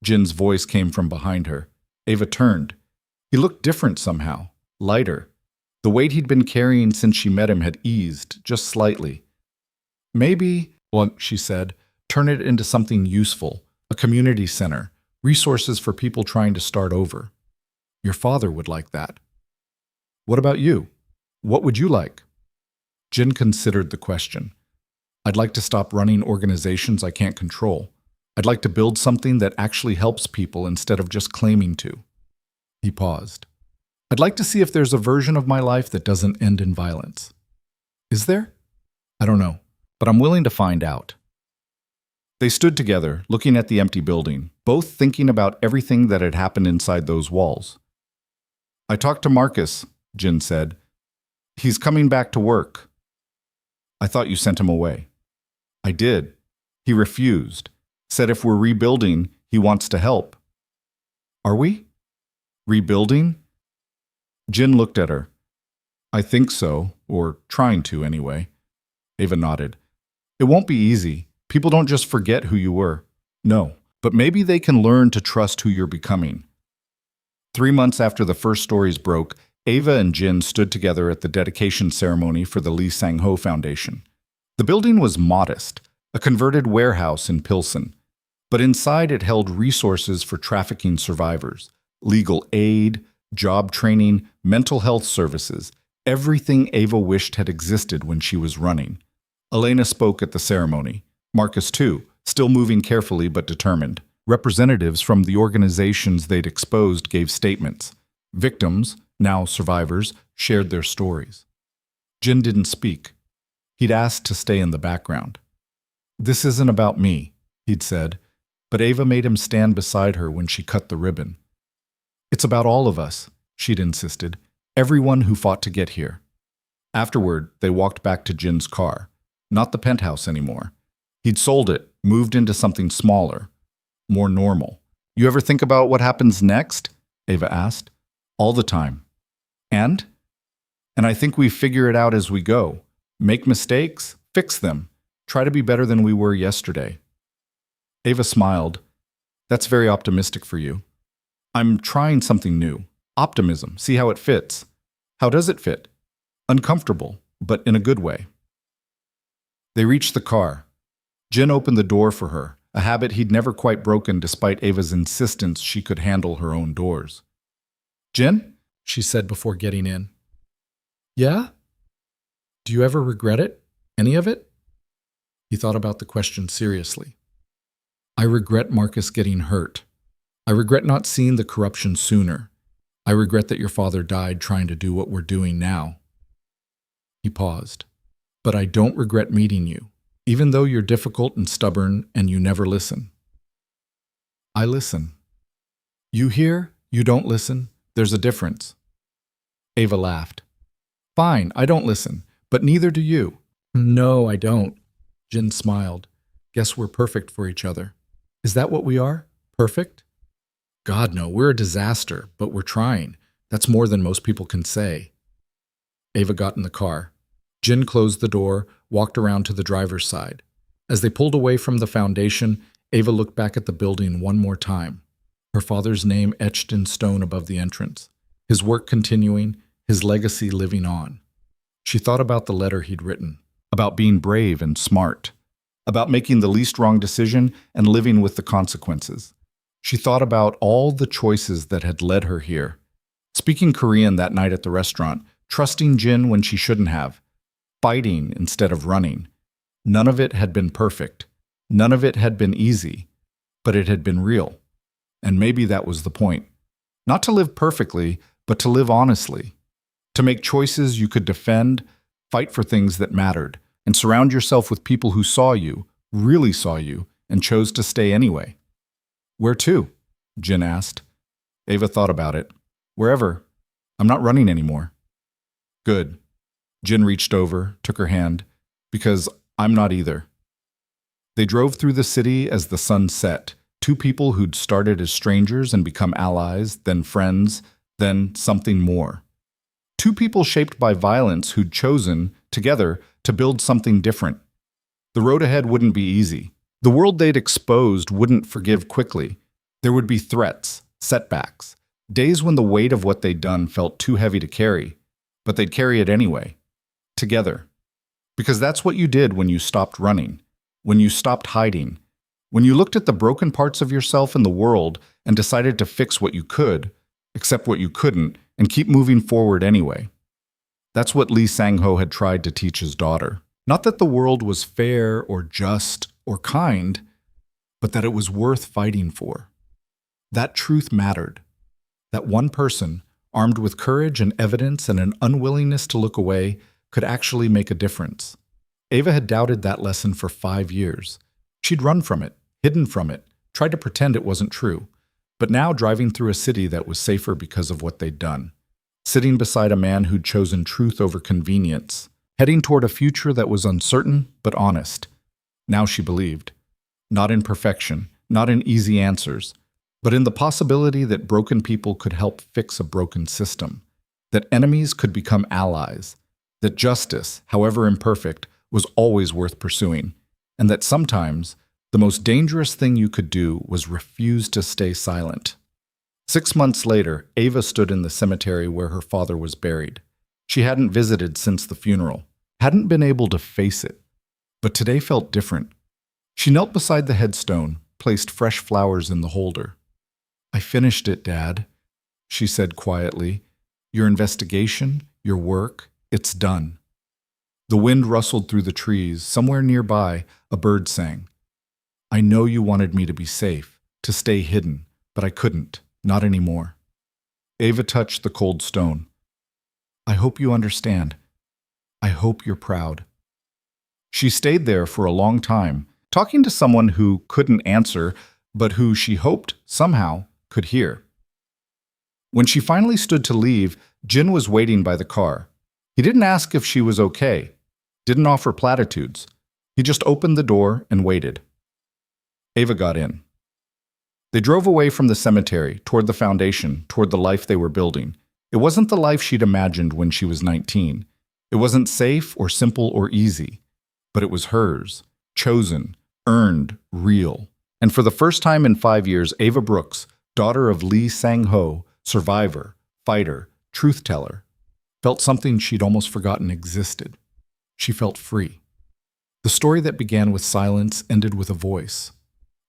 Jin's voice came from behind her. Ava turned. He looked different somehow, lighter. The weight he'd been carrying since she met him had eased, just slightly. Maybe, well, she said, turn it into something useful, a community center, resources for people trying to start over. Your father would like that. What about you? What would you like? Jin considered the question. I'd like to stop running organizations I can't control. I'd like to build something that actually helps people instead of just claiming to. He paused. I'd like to see if there's a version of my life that doesn't end in violence. Is there? I don't know, but I'm willing to find out. They stood together, looking at the empty building, both thinking about everything that had happened inside those walls. I talked to Marcus, Jin said. He's coming back to work. I thought you sent him away. I did. He refused. Said if we're rebuilding, he wants to help. Are we? Rebuilding? Jin looked at her. I think so, or trying to anyway. Ava nodded. It won't be easy. People don't just forget who you were. No, but maybe they can learn to trust who you're becoming. 3 months after the first stories broke, Ava and Jin stood together at the dedication ceremony for the Lee Sang-ho Foundation. The building was modest, a converted warehouse in Pilsen, but inside it held resources for trafficking survivors, legal aid, job training, mental health services, everything Ava wished had existed when she was running. Elena spoke at the ceremony. Marcus, too, still moving carefully but determined. Representatives from the organizations they'd exposed gave statements. Victims, now survivors, shared their stories. Jin didn't speak. He'd asked to stay in the background. This isn't about me, he'd said, but Ava made him stand beside her when she cut the ribbon. It's about all of us, she'd insisted, everyone who fought to get here. Afterward, they walked back to Jin's car, not the penthouse anymore. He'd sold it, moved into something smaller, more normal. You ever think about what happens next? Ava asked. All the time. And I think we figure it out as we go. Make mistakes, fix them, try to be better than we were yesterday. Ava smiled. That's very optimistic for you. I'm trying something new. Optimism, see how it fits. How does it fit? Uncomfortable, but in a good way. They reached the car. Jin opened the door for her, a habit he'd never quite broken despite Ava's insistence she could handle her own doors. Jin? She said before getting in. Yeah? Do you ever regret it? Any of it? He thought about the question seriously. I regret Marcus getting hurt. I regret not seeing the corruption sooner. I regret that your father died trying to do what we're doing now. He paused. But I don't regret meeting you, even though you're difficult and stubborn and you never listen. I listen. You hear, you don't listen, there's a difference. Ava laughed. Fine, I don't listen, but neither do you. No, I don't. Jin smiled. Guess we're perfect for each other. Is that what we are? Perfect? God, no, we're a disaster, but we're trying. That's more than most people can say. Ava got in the car. Jin closed the door, walked around to the driver's side. As they pulled away from the foundation, Ava looked back at the building one more time. Her father's name etched in stone above the entrance. His work continuing, his legacy living on. She thought about the letter he'd written, about being brave and smart, about making the least wrong decision and living with the consequences. She thought about all the choices that had led her here. Speaking Korean that night at the restaurant, trusting Jin when she shouldn't have, fighting instead of running. None of it had been perfect. None of it had been easy, but it had been real. And maybe that was the point. Not to live perfectly, but to live honestly. To make choices you could defend, fight for things that mattered, and surround yourself with people who saw you, really saw you, and chose to stay anyway. Where to? Jin asked. Ava thought about it. Wherever. I'm not running anymore. Good. Jin reached over, took her hand, because I'm not either. They drove through the city as the sun set, two people who'd started as strangers and become allies, then friends, then something more. Two people shaped by violence who'd chosen, together, to build something different. The road ahead wouldn't be easy. The world they'd exposed wouldn't forgive quickly. There would be threats, setbacks, days when the weight of what they'd done felt too heavy to carry, but they'd carry it anyway. Together. Because that's what you did when you stopped running, when you stopped hiding, when you looked at the broken parts of yourself in the world and decided to fix what you could, accept what you couldn't, and keep moving forward anyway. That's what Lee Sang-ho had tried to teach his daughter. Not that the world was fair or just or kind, but that it was worth fighting for. That truth mattered. That one person, armed with courage and evidence and an unwillingness to look away, could actually make a difference. Ava had doubted that lesson for 5 years. She'd run from it, hidden from it, tried to pretend it wasn't true. But now driving through a city that was safer because of what they'd done, sitting beside a man who'd chosen truth over convenience, heading toward a future that was uncertain but honest. Now she believed. Not in perfection, not in easy answers, but in the possibility that broken people could help fix a broken system, that enemies could become allies, that justice, however imperfect, was always worth pursuing, and that sometimes the most dangerous thing you could do was refuse to stay silent. 6 months later, Ava stood in the cemetery where her father was buried. She hadn't visited since the funeral, hadn't been able to face it. But today felt different. She knelt beside the headstone, placed fresh flowers in the holder. "I finished it, Dad," she said quietly. "Your investigation, your work, it's done." The wind rustled through the trees. Somewhere nearby, a bird sang. "I know you wanted me to be safe, to stay hidden, but I couldn't, not anymore." Ava touched the cold stone. "I hope you understand. I hope you're proud." She stayed there for a long time, talking to someone who couldn't answer, but who she hoped, somehow, could hear. When she finally stood to leave, Jin was waiting by the car. He didn't ask if she was okay, didn't offer platitudes. He just opened the door and waited. Ava got in. They drove away from the cemetery, toward the foundation, toward the life they were building. It wasn't the life she'd imagined when she was 19. It wasn't safe or simple or easy, but it was hers, chosen, earned, real. And for the first time in 5 years, Ava Brooks, daughter of Lee Sang-ho, survivor, fighter, truth-teller, felt something she'd almost forgotten existed. She felt free. The story that began with silence ended with a voice.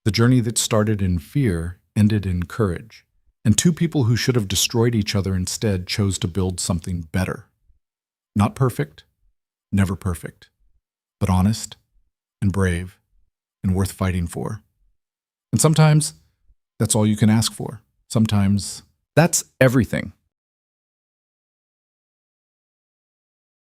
The journey that started in fear ended in courage. And two people who should have destroyed each other instead chose to build something better. Not perfect, never perfect, but honest and brave and worth fighting for. And sometimes that's all you can ask for. Sometimes that's everything.